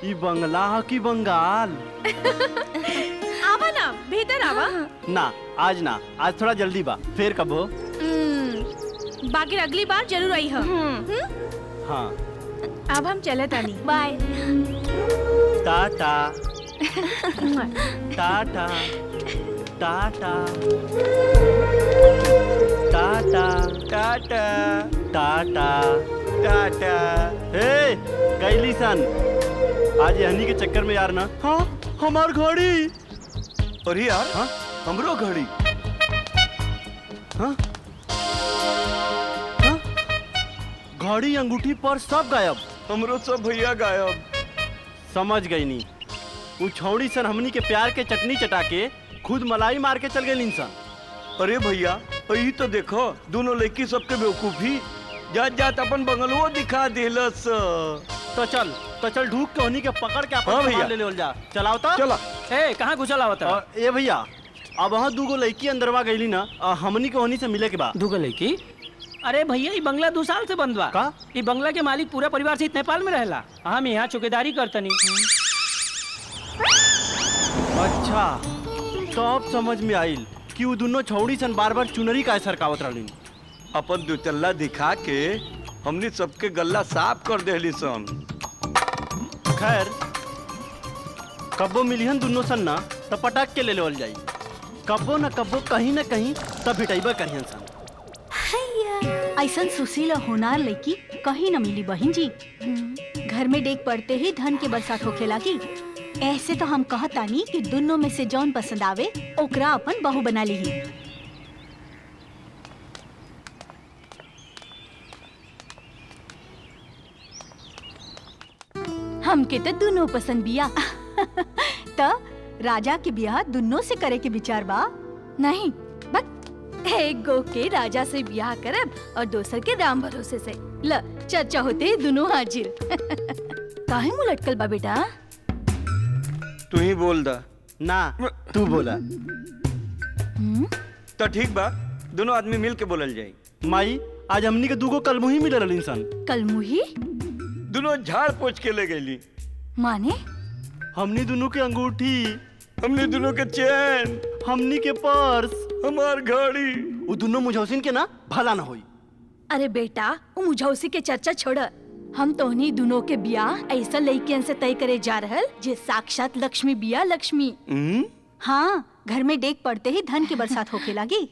ई बंगला ह की बंगाल। आवा ना भीतर आवा। ना आज ना आज थोड़ा जल्दी बा फिर कब हो। बाकी अगली बार जरूर आई हो। हाँ अब हम चले तानी बाय। टाटा टाटा टाटा। टाटा टाटा टाटा टाटा। हे कैली सन आज यहनी के चक्कर में यार ना। हाँ हमार घड़ी। अरे यार हाँ हमरो घड़ी। हाँ हाँ घड़ी अंगूठी पर सब गायब। हमरो सब भैया गायब। समझ गई नी वो छौड़ी सन हमनी के प्यार के चटनी चटा के खुद मलाई मार के चल गए इंसान। अरे भैया यही तो देखो दोनों लड़की सबके बेवकूफी जात जात अपन बंगलवो दिखा दिलस। तो चल ढूक के उन्हीं के पकड़ के अपन हाँ सामान भैया। ले ले जा। चलाओ तो चला। ए कहाँ घुसल आवत है? ए भैया अब वहाँ दूगो लड़की अंदरवा गईली ना हमनी के वहीं से मिले के बाद। दूगो लड़की? अरे भैया ये बंगला 2 साल से बंद बा। का? ये बंगला के मालिक पूरा परिवार से नेपाल में रहला। हम यहाँ चौकीदारी करतनी। अच्छा तब समझ में आइल कि वो दोनों छौड़ी सन बार बार चुनरी का सरकावत रहली। अपन दुचल्ला दिखा के हमने सबके गल्ला साफ कर देली सन। खैर कब्बो मिलिहन दोनों सन ना तब पटाक के ले लेवल जाई। कब्बो न कब्बो कहीं न कहीं तब भिटाइबा करिहन सन। ऐसन सुशील और होनार लड़की कहीं न मिली बहन जी। घर में डेग पड़ते ही धन के बरसात होखे लगी। ऐसे तो हम कहतानी कि दोनों में से जौन पसंद आवे ओकरा अपन बहू बना ली। हमके तो दोनों पसंद बिया। त राजा के ब्याह दोनों से करे के विचार बा? नहीं बस एक गो के राजा से ब्याह करब और दोसर के राम भरोसे से। ल चर्चा होते दोनों हाजिर। काहे मुंह लटकल बा बेटा? तू ही बोल दा। ना तू बोला। तो ठीक बा दोनों आदमी मिल के बोलल जाई। माई आज हमनी के दूगो कलमुही मिल रहल इंसान। कलमुही? दोनों झाड़ पोछ के ले गईली। माने? हमनी दोनों के अंगूठी, हमनी दोनों के चैन, हमनी के पर्स, हमार घड़ी। वो दोनों मुझौसिन के ना भला ना होई। अरे बेटा वो मुझौसी के चर्चा छोड़। हम तोहनी दोनों के ब्याह ऐसा लड़कियन से तय करे जा रहल जे साक्षात लक्ष्मी बिया लक्ष्मी। हाँ घर में डेग पड़ते ही धन की बरसात होके लगी।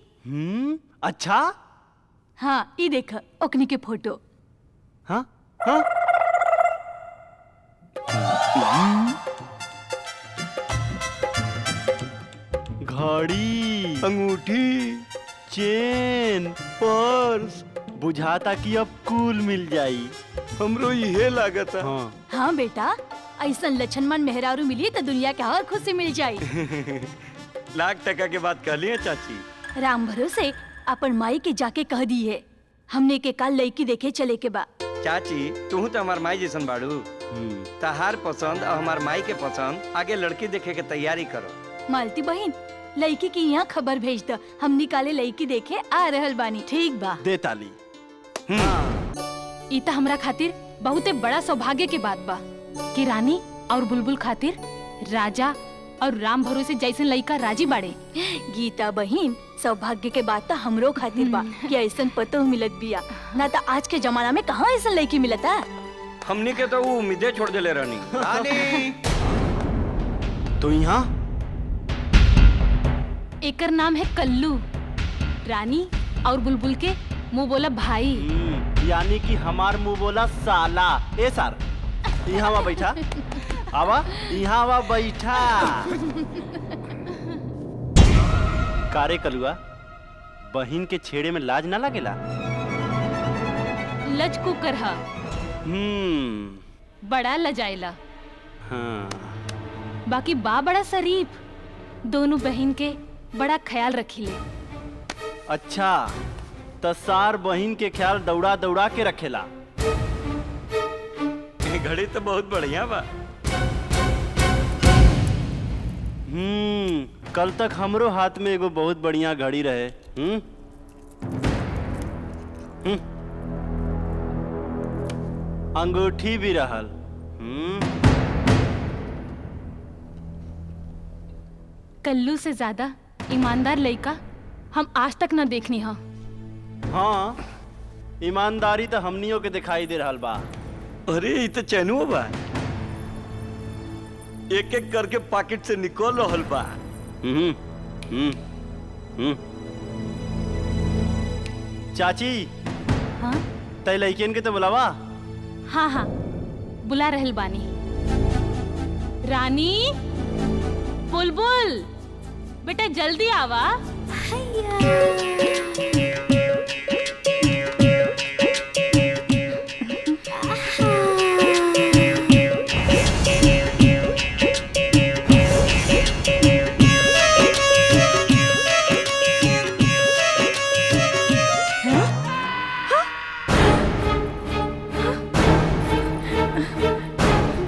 अच्छा हाँ ये देख ओकनी के फोटो। हाँ हाँ घड़ी, अंगूठी, चेन, पर्स बुझाता कि अब कुल मिल जाई। हमरो यही लागत है। हाँ बेटा ऐसा लछनमन मेहरारू मिली तो दुनिया के हर खुशी मिल जाई। लाख टका के बात कहली है चाची। राम भरोसे अपन माई के जाके कह दी है हमने के कल लड़की देखे चले के बा। चाची तू तो हमार माई जैसन बाड़ू। तहार पसंद और हमार माई के पसंद आगे लड़की देखे के तैयारी करो। मालती बहन लड़की की यहाँ खबर भेज द। हम निकाले लड़की देखे आ रहल बानी। ठीक बा दे ताली। ई त हमरा खातिर बहुते बड़ा सौभाग्य के बात बा कि रानी और बुलबुल खातिर राजा और राम भरोसे जैसे लड़का राजी बाड़े। गीता बहन सौभाग्य के बात तो हमरो खातिर बा कि ऐसन पतो मिलत बिया। ना तो आज के जमाना में कहाँ ऐसा लड़की मिलता। हमनी के तो वो उम्मीदें छोड़ देले रानी। रानी तो यहाँ एकर नाम है कल्लू। रानी और बुलबुल के मुंह बोला भाई। यानी कि हमार मुंह बोला साला। ए सर यहाँ आवा बैठा। आवा यहाँ आवा बैठा। कारे कलुआ बहिन के छेड़े में लाज ना लगेला? लजकू करहा बड़ा लजाइला। हाँ। बाकी बा बड़ा शरीफ। दोनों बहन के बड़ा ख्याल रखीले। अच्छा तो सार बहिन के ख्याल दौड़ा दौड़ा के रखेला। घड़ी तो बहुत बढ़िया बा। कल तक हमरो हाथ में एगो बहुत बढ़िया घड़ी रहे। अंगूठी भी रहल। कल्लू से ज्यादा ईमानदार लड़का हम आज तक न देखनी हा। हाँ ईमानदारी तो हमनियों के दिखाई दे रहल बा। अरे ये तो चैनुआ बा। एक एक करके पॉकेट से निकल रहल बा। चाची हाँ तय लड़कियन के तो बुलावा। हाँ हाँ बुला रहल बानी। रानी बुलबुल बेटा जल्दी आवा।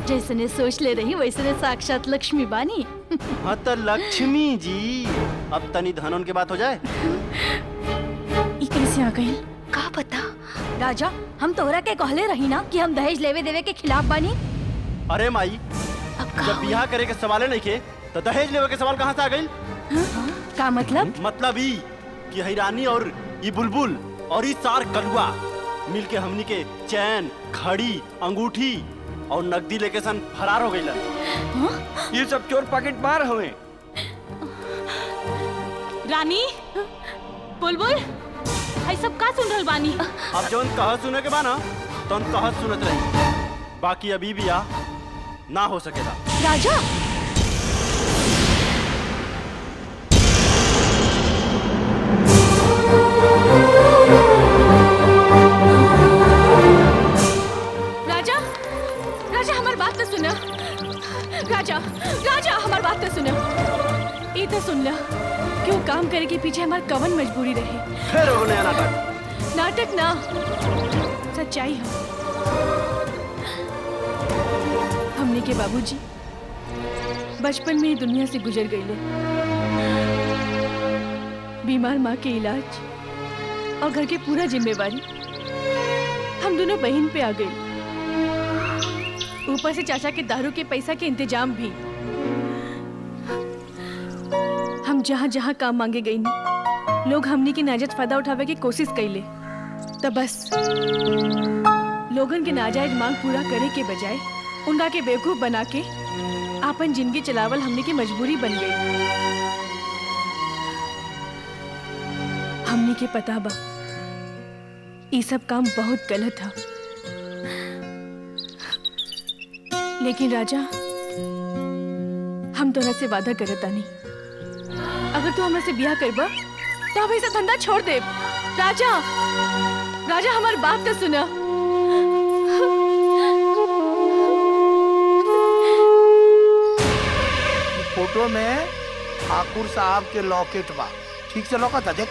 जैसने सोच ले रही वैसने साक्षात लक्ष्मी बानी। हाँ तो लक्ष्मी जी अब तनी धनन के बात हो जाए। कैसे आ गई का पता। राजा हम तोहरा के कहले रही ना कि हम दहेज लेवे देवे के खिलाफ बानी। अरे माई जब बियाह करे के सवाल नहीं के तो दहेज लेवे के सवाल कहाँ से आ गई? का मतलब? मतलब ई कि हिरानी और ये बुलबुल और ये सार कलुआ मिल के हमनी के चैन घड़ी अंगूठी और नकदी लेके सन फरार हो गई। ये सब चोर पॉकेट मार हुए। रानी बुलबुल भाई सब का सुन रहल बानी? अब जौन कहा सुने के बाना तो कहा सुनत रही। बाकी अभी भी आ ना हो सकेगा। राजा राजा राजा हमार बात तो सुना। राजा राजा हमार बात तो सुना। ये तो सुन ला क्यों काम करे के पीछे हमार कवन मजबूरी रहे। फिर हो नया नाटक। नाटक ना सच्चाई हो। हमने के बाबूजी बचपन में ही दुनिया से गुजर गए। बीमार माँ के इलाज और घर के पूरा जिम्मेवारी हम दोनों बहन पे आ गई। ऊपर से चाचा के दारू के पैसा के इंतजाम भी। हम जहाँ जहाँ काम मांगे गई नहीं लोग हमनी की नाजायज फायदा उठावे की कोशिश कैले। तब बस लोगन के नाजायज मांग पूरा करे के बजाय उनका के बेवकूफ बना के आपन जिंदगी चलावल हमने की मजबूरी बन गई। हमने के पता बा ये सब काम बहुत गलत था। लेकिन राजा हम तोरा से वादा करत तानी अगर तू हमरा से ब्याह करबा तो हम ऐसा धंधा छोड़ दे। राजा राजा हमारी बात तो सुना। फोटो में ठाकुर साहब के लॉकेट बा। ठीक से लौकता देख।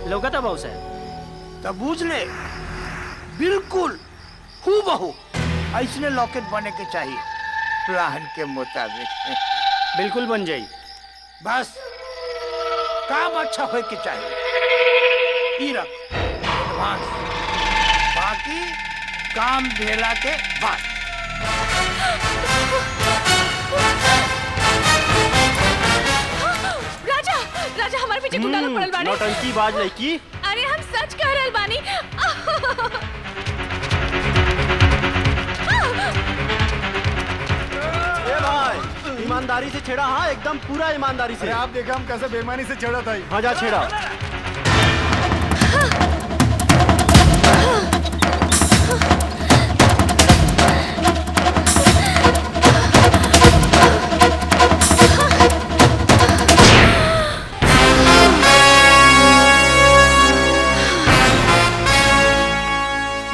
लौकता बहुत है तब बूझ ले बिल्कुल हूबहू ऐसने लॉकेट बने के चाहिए प्लान के मुताबिक। बिल्कुल बन जाई। बस काम अच्छा हो के चाहिए। ई रख एडवांस, बाकी काम भेला के बाद। राजा राजा हमारे पीछे गुंडा लोग पड़ल बानी। नौटंकी बाज लड़की। अरे हम सच कह रहल बानी। ए भाई ईमानदारी से छेड़ा। हाँ एकदम पूरा ईमानदारी से। आप देखा हम कैसे बेईमानी से छेड़ा था। हाँ जा छेड़ा।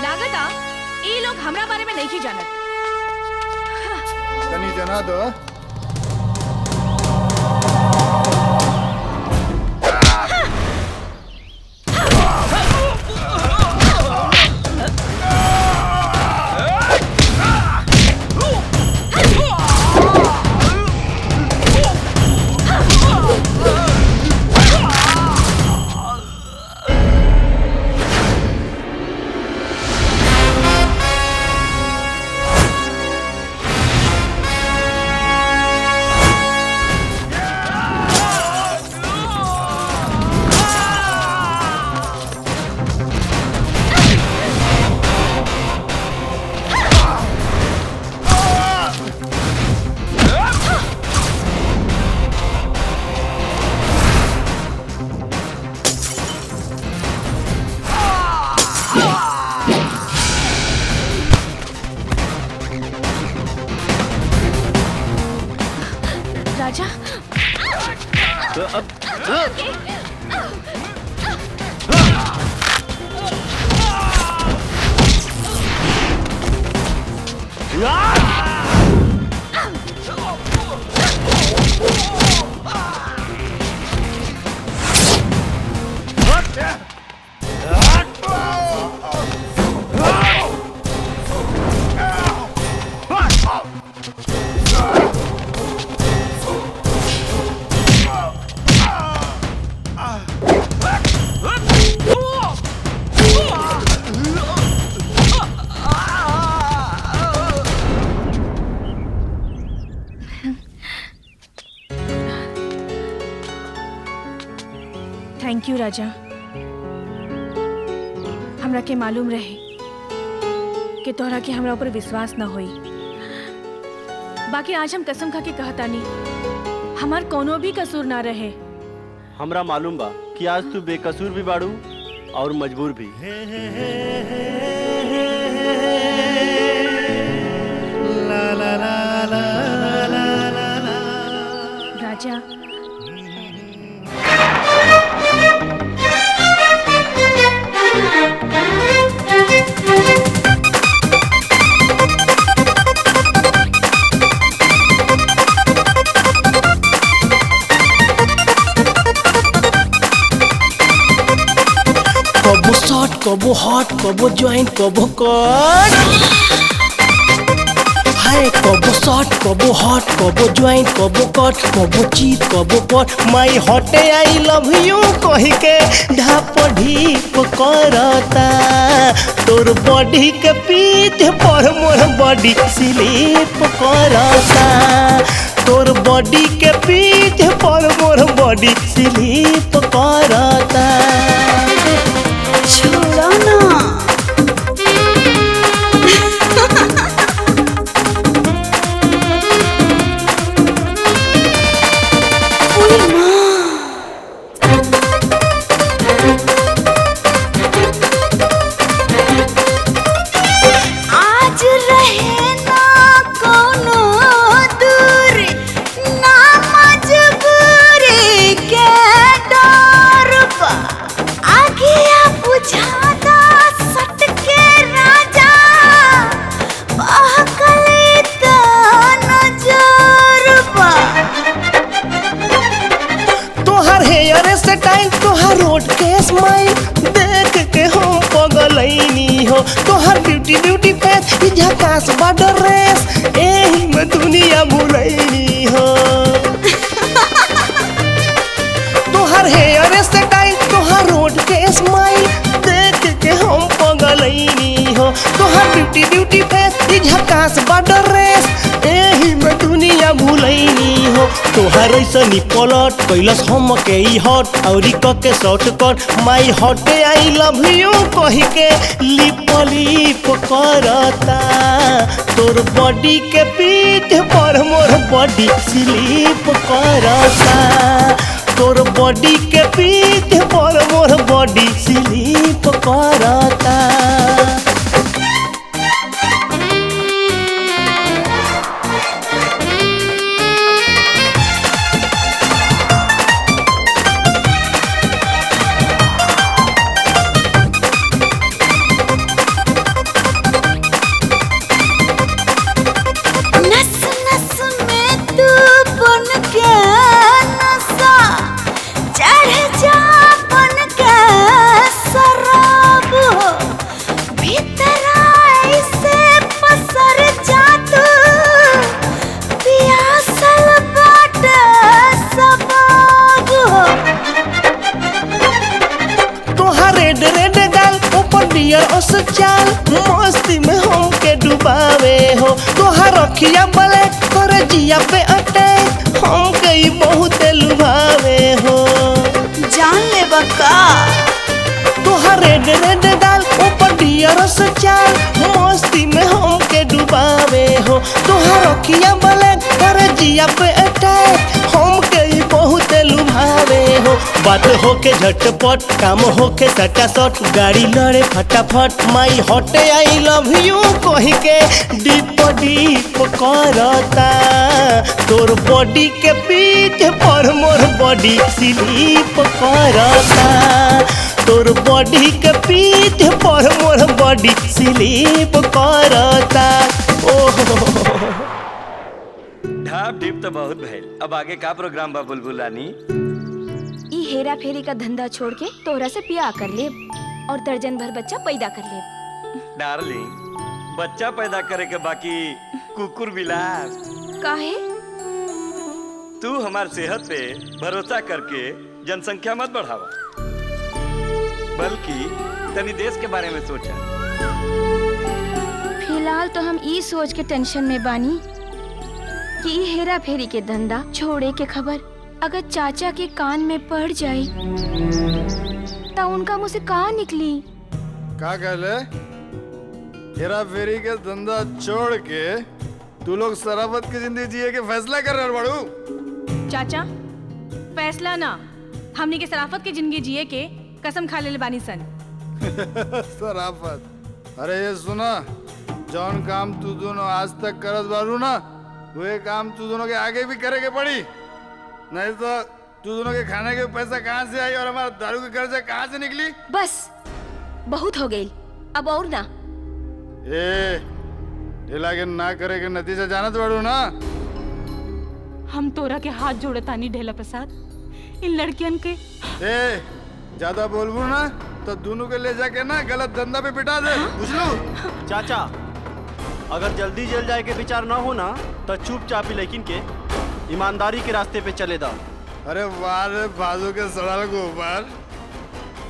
लागता ये लोग हमरा बारे में नहीं जानत। तनी जना दो। थैंक यू राजा। हमरा के मालूम रहे कि तोहरा के हमरा ऊपर विश्वास न होई, बाकी आज हम कसम खा के कहतानी हमार कोनो भी कसूर ना रहे। हमरा मालूम बा कि आज तू बेकसूर भी बाड़ू और मजबूर भी। राजा कबो शॉट कबो हॉट कबो जॉइंट कबो कट, हाय कबो शॉट कबो हॉट कबो जॉइंट कबो कट, कबो चीत कबो पट, माई हॉटे आई लव यू कही के ढाप ढीप करता, तोर बॉडी के पीठ पर मोर बॉडी स्लिप करता, तोर बॉडी के पीठ पर मोर बॉडी स्लिप करता। छोड़ो ना। आज रहे ना कोनो दूर ना मजबूरी के डर बा, आगे बुझाता सट के राजा बहकले त नजर बा। तोहर हेयर स्टाइल तोहर रोड के स्माइल देख के हम पगलैनी हो, तोहर ब्यूटी ब्यूटी फेस ई झकास बा ड्रेस एही में दुनिया भुलैनी हो। तोहर हेयर स्टाइल तोहर रोड के स्माइल देख के हम पगलैनी हो, तोहर ब्यूटी ब्यूटी फेस ई झकास बा ड्रेस एही में दुनिया भुलैनी हो। तोहर ऐसनी पलट कैलस हम के ई हॉट औरी क के shortcut, Mai hot I love you कही के लिप लिप करता, तोर बॉडी के पीठ पर मोर बॉडी स्लिप करता, तोर बॉडी के पीठ पर मोर बॉडी स्लिप करता। नस नस में तू बन के नशा चढ़ जा बन के शराब हो, भीतर ऐसे पसर जा तू पियासल बाटे सबाब हो। तोहर रेड रेड गाल ऊपर डियर ओस चाल मस्ती में हम के डुबावे हो, तोहर अखिया ब्लैक कर जिया पे अटैक हम के ई बहुत लुभावे हो। जान ले बका तोहर रेड रेड गाल ऊपर डियर ओस चाल मस्ती में हम के डुबावे हो, तोहर अखिया ब्लैक कर जिया पे अटैक हम के ई बहुत लुभावे हो बात होके झटपट काम होके सटासट गाड़ी लड़े फटाफट माई हटे आई लव यू कही के डीप डीप करता तोर बॉडी के पीठ पर मोर बॉडी स्लीप करता तोर बॉडी के पीठ पर मोर बॉडी स्लीप करता ओहो ढाप ढीप तो बहुत भइल। अब आगे का प्रोग्राम बा बुलबुल रानी? ई हेरा फेरी का धंधा छोड़ के तोहरा से ब्याह कर ले और दर्जन भर बच्चा पैदा कर ले। डार्लिंग बच्चा पैदा करे के बाकी कुकुर बिलास काहे? तू हमार सेहत पे भरोसा करके जनसंख्या मत बढ़ावा, बल्कि तनी देश के बारे में सोचा। फिलहाल तो हम ई सोच के टेंशन में बानी कि ई हेरा फेरी के धंधा छोड़े के खबर अगर चाचा के कान में पड़ जाए तो उनका मुंह से कहाँ निकली? का कहले? हेरा फेरी के धंधा छोड़ के तू लोग शराफत की जिंदगी जिए के फैसला कर रहे बड़ू? चाचा फैसला ना, हमनी के शराफत की जिंदगी जिए के कसम खा ले बानी सन। शराफत? अरे ये सुना, जौन काम तू दोनों आज तक करत बारू ना, वही काम तू दोनों के आगे भी करे के पड़ी, नहीं तो तू दोनों के खाने के पैसा कहाँ से आई और हमारा दारू के कर्जा कहाँ से निकली? बस बहुत हो गई, अब और ना। ढीला के ना करे के नतीजा जानत बारू ना? हम तोरा के हाथ जोड़े तानी ढेला प्रसाद, इन लड़कियन के। ज्यादा बोलबू ना तो दोनों के ले जाके ना गलत धंधा पे पिटा दे, बुझलू? चाचा अगर जल्दी जेल जाए के विचार ना हो ना तो चुपचाप ही लेकिन के ईमानदारी के रास्ते पे चले दा। अरे वाह रे बाजू के सड़ल गोबर,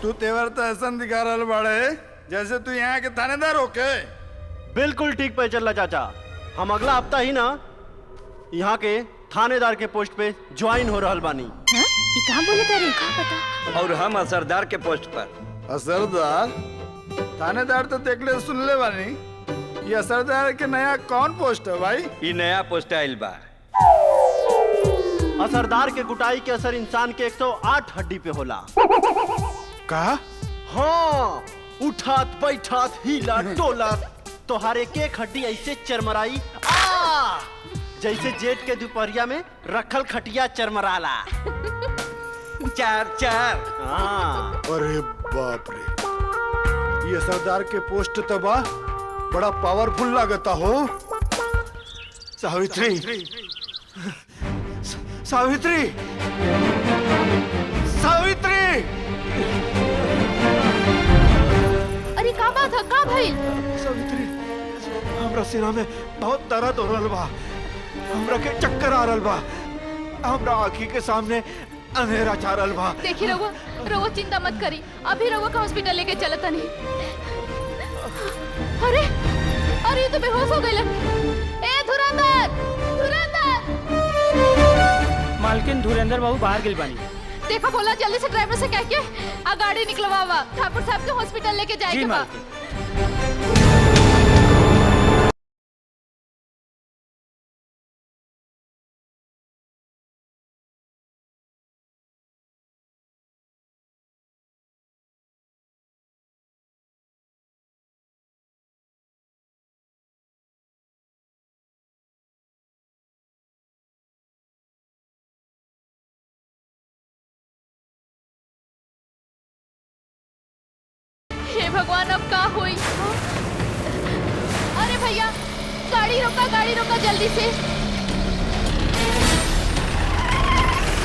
तू तेवर तो ऐसा दिखा रहा बाड़े जैसे तू यहाँ के थानेदार हो के। बिल्कुल ठीक पे चल रहा चाचा, हम अगला हफ्ता ही ना यहाँ के थानेदार के पोस्ट पे ज्वाइन हो रहल बानी। कहाँ बोले तेरे? कहाँ पता? और हम असरदार के पोस्ट पर। असरदार? थानेदार तो देख ले सुन ले बानी, ये असरदार के नया कौन पोस्ट है भाई? ये नया पोस्ट आइल बा। असरदार के गुटाई के असर इंसान के 108 हड्डी पे होला। कहा? हाँ, उठात बैठात हिला डोला तोहार एक हड्डी ऐसे चरमराई जैसे जेठ के दोपहरिया में रखल खटिया चरमराला। चार चार। हाँ। अरे बाप रे, ये सरदार के पोस्ट तो बा बड़ा पावरफुल लागता हो। सावित्री, सावित्री, सावित्री! अरे का बात है? का भाई? सावित्री, हमरा सीना में बहुत दर्द हो रहल बा, हमरा के चक्कर आ रहल बा, हमरा आँखी के सामने अंधेरा छा रहल बा। देखी रहुआ, रहुआ चिंता मत करी, अभी रहुआ का हॉस्पिटल लेके चलता नहीं। अरे अरे ये तो बेहोश हो गई। ए धुरंधर, धुरंधर! मालकिन धुरंधर बाबू बाहर गिल बानी। देखो बोला जल्दी से ड्राइवर से कह के आ गाड़ी निकलवावा, ठाकुर साहब के हॉस्पिटल लेके जाएगा। जी मालकिन। हे भगवान, अब का हुई? अरे भैया गाड़ी रोका जल्दी से।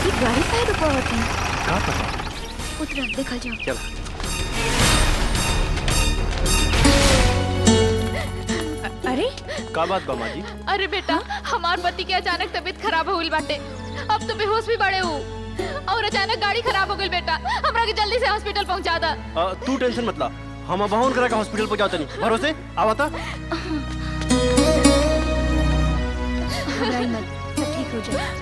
ये गाड़ी काहे रुकावत है? का पता? उतरा देखा जाओ। चल। अरे का बात बा माँ जी? अरे बेटा, हमार पति के अचानक तबीयत खराब हो गई बाटे, अब तो बेहोश भी बड़े हो और अचानक गाड़ी खराब हो गई। बेटा हमरा के जल्दी से हॉस्पिटल पहुंचा दा। तू टेंशन मत ला, हम अब करा के हॉस्पिटल पहुंचाते नहीं, भरोसे आवता। घबराई मत, सब ठीक हो जाएगा।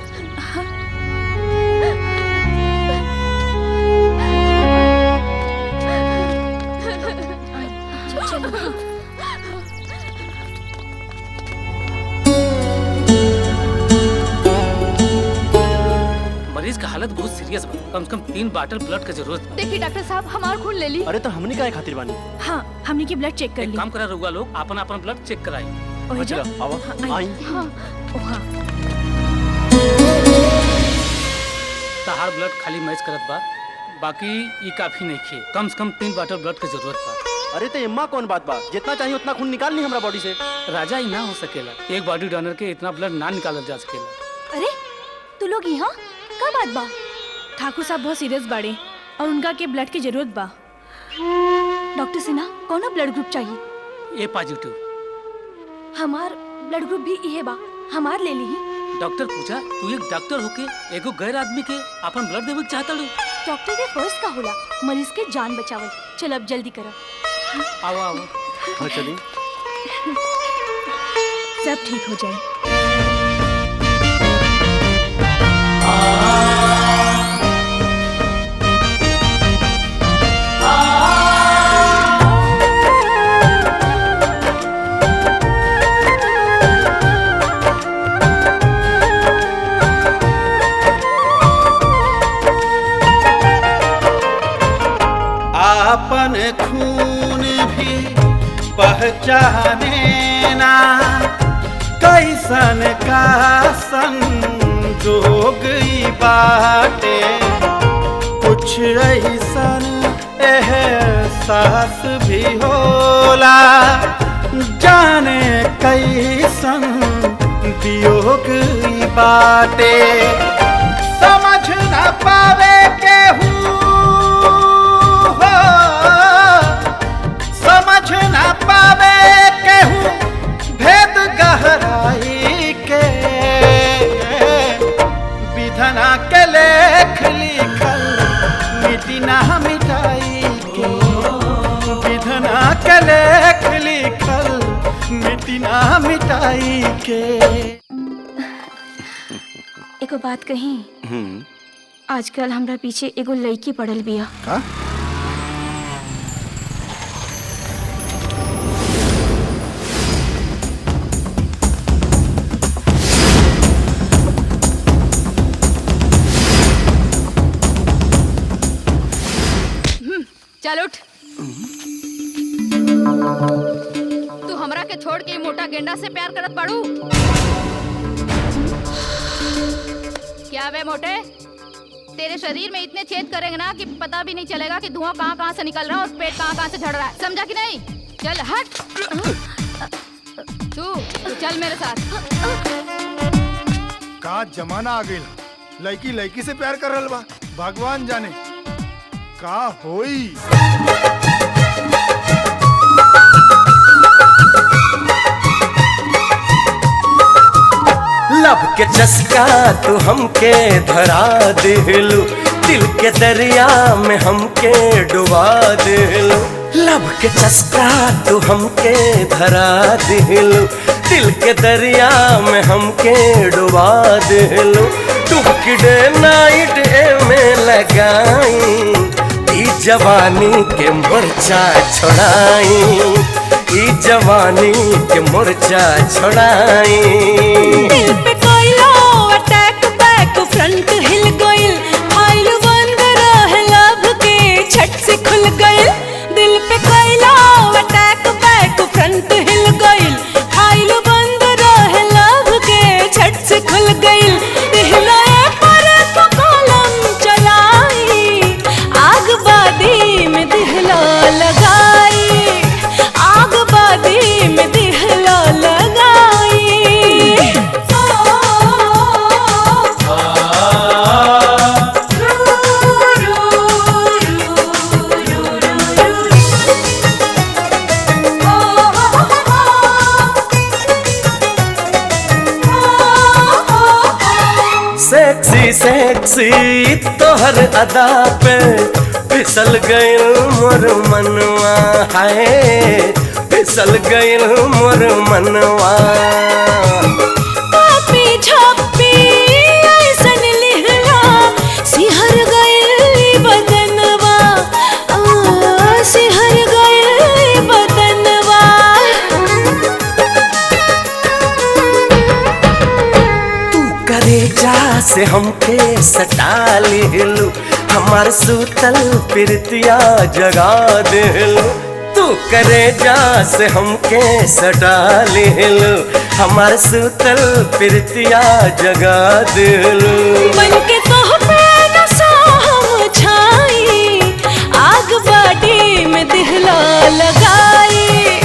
मरीज का हालत हालत बहुत सीरियस बा। कम से कम 3 बॉटल ब्लड की जरूरत बा। देखिए डॉक्टर साहब हमार खून ले ली। अरे तो हमने काहे खातिर बानी? हाँ हमने की ब्लड चेक कर ली। काम करा रहुआ लोग अपन अपन ब्लड चेक कराई। ओही जा। चलो आओ हाँ, आई। हाँ ओहा तहार ब्लड खाली मैच करत बा, बाकी ये काफी नहीं खे। कम से कम 3 बॉटल ब्लड की जरूरत बा। अरे तो इम्मा कौन बात बा? जितना चाहिए उतना खून निकाल ली हमरा बॉडी से। राजा ही ना हो सकेला, एक बॉडी डोनर के इतना ब्लड ना निकालल जा सकेला। अरे तू लोग यहाँ का बात बा? ठाकुर साहब बहुत सीरियस बाड़े और उनका के ब्लड की जरूरत बा। डॉक्टर सिन्हा कौन ब्लड ग्रुप चाहिए? ए पॉजिटिव। हमार ब्लड ग्रुप भी इहे बा, हमार ले ली। डॉक्टर पूछा तू एक डॉक्टर होके एगो गैर आदमी के अपन ब्लड देवे के चाहता लो? डॉक्टर के फर्ज का होला मरीज के जान बचावल। चल अब जल्दी करो। आओ आओ। हाँ चलिए। सब ठीक हो जाए। आपन खून भी पहचाने ना, कैसन का संजोग ई बाटे। कुछ ऐसन एहसास भी होला, जाने कैसन वियोग ई बाटे। समझ न पावे केहू, समझ न पावे केहू भेद गहराई के। विधना के लेख लिखल मिटी ना मिटाई के। विधना के लेख लिखल मिटी ना मिटाई के। एगो बात कही, आजकल हमरा पीछे एगो लड़की पड़ल बिया। का? चल उठ। तू हमरा के छोड़ के मोटा गेंडा से प्यार करत बाड़ू? क्या बे मोटे, तेरे शरीर में इतने छेद करेंगे ना कि पता भी नहीं चलेगा कि धुआं कहाँ कहाँ से निकल रहा है और पेट कहाँ कहाँ से झड़ रहा है। समझा कि नहीं? चल हट। तू चल मेरे साथ। का जमाना आ गई, लड़की लड़की से प्यार कर रहल बा। भगवान जाने का होई। लब के चस्का तू हमके धरा दिलू, दिल के दरिया में हमके डुबा दिलू। लब के चस्का तू हमके धरा दिलू, दिल के दरिया में हमके डुबा दिलू। डुबकी डे नाइट में लगाई, ई जवानी के मोर्चा छोड़ाई, ई जवानी के मोर्चा छोड़ाई। दिल पे कोइलो अटैक बैक फ्रंट हिल गइल, फाइल बंद रहे लब के छट से खुल गइल। दिल पे कोइलो अटैक बैक फ्रंट हिल गइल, फाइल बंद रहे लब के छट से खुल गइल। दिहलाए पर तो कलम चलाई, आग बादी में दिहला लगाई, आग बादी में दिहला लगाई। सेक्सी सेक्सी तोहर अदा पे फिसल गइल मोर मनवा, हाय फिसल गइल मोर मनवा। पापी छप्पी ऐसन लिहला, सिहर गइल बदनवा, सिहर गइल बदनवा। तू करे करेजा से हमके सटा लेलू, हमार सूतल प्रीतिया जगा देलू। तू करेजा से हमके सटा लेलू, हमार सूतल प्रीतिया जगा देलू। मन के तोह पे नशा हम छाई, आग बाडी में दिहला लगाई,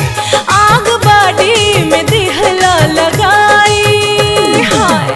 आग बाडी में दिहला लगाई। हाय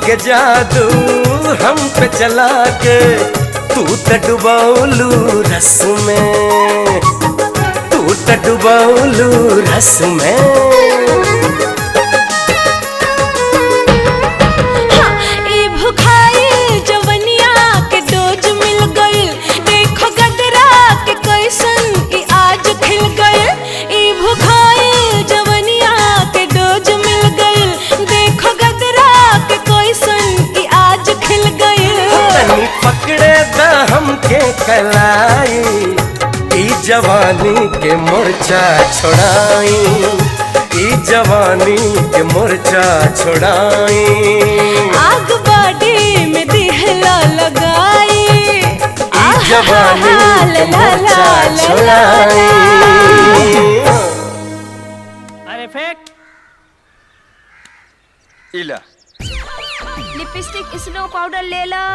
के जादू हम पे चला के तू त डुबौलू रस में, तू त डुबौलू रस में। हाँ, ई भुखाई जवनिया के डोज मिल गइल, देखो गदरा के कैसन ई आज खिल गइल। ई भुखाई जवनिया के डोज मिल गइल, देखो गदरा के कैसन ई आज खिल गइल। तनी पकड़े द हमके कलाई, ई जवानी के मोर्चा छोड़ाई, ई जवानी के मोर्चा छोड़ाई। आग बाडी में दिहला लगाई, ई जवानी के मोर्चा छोड़ाई। अरे फेंक। इला लिपस्टिक स्नो पाउडर ले ला,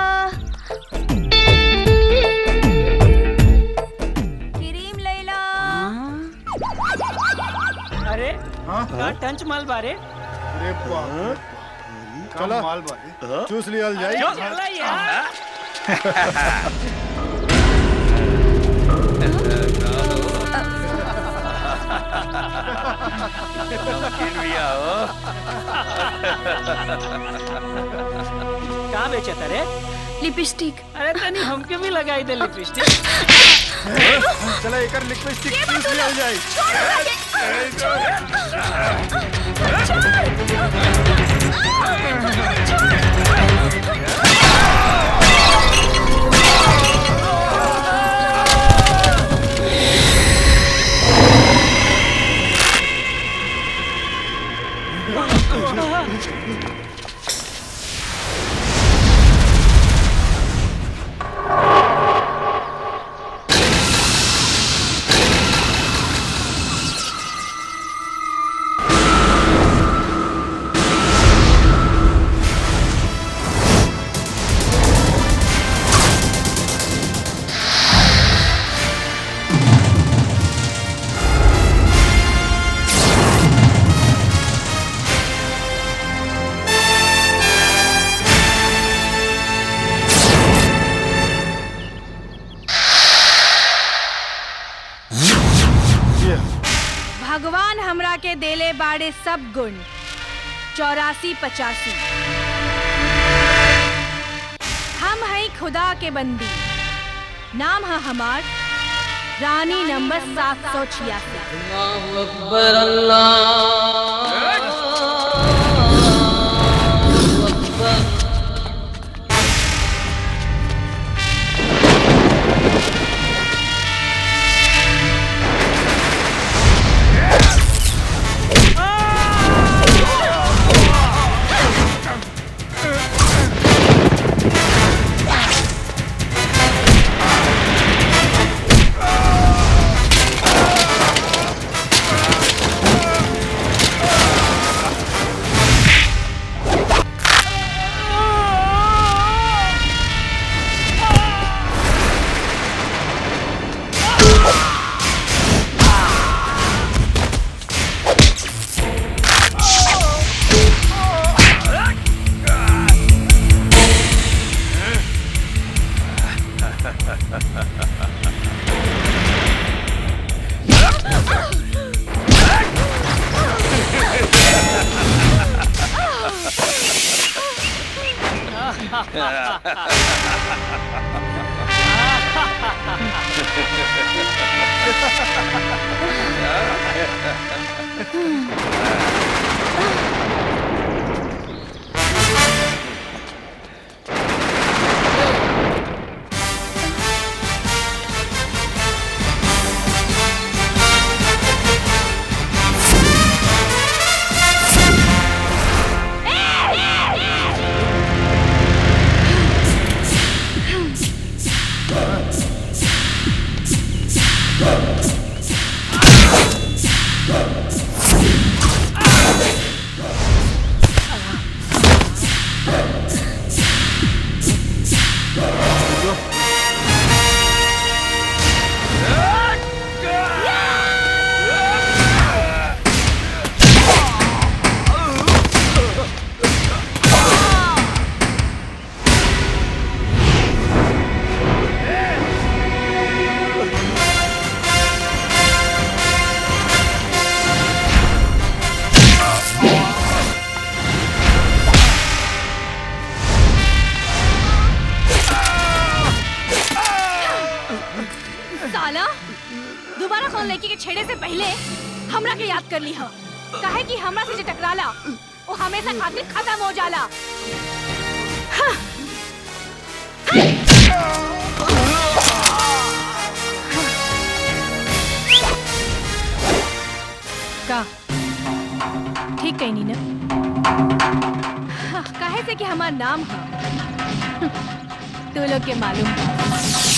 क्रीम ले ला। अरे का टंच माल बारे। अरे बाप, चलो माल भाई चूस लिया जाए। चला यार। का बेचे तारे? लिपस्टिक। अरे तनी हमके भी लगाई दे लिपस्टिक। चला एक लिपस्टिक चूस लिया जाए। भगवान हमरा के देले बाड़े सब गुण 84-85। हम हैं खुदा के बंदी, नाम है हमार रानी नंबर 786। अल्लाहु अकबर, अल्लाह अकबर। साला दोबारा कौन लड़की के छेड़े से पहले हमरा के याद कर ली हो। काहे कि हमरा से जे टकराला वो हमेशा खातिर खत्म हो जाला। हाँ। का ठीक कहीं नहीं ना। हाँ, काहे से कि हमार नाम है तू लोग के मालूम है।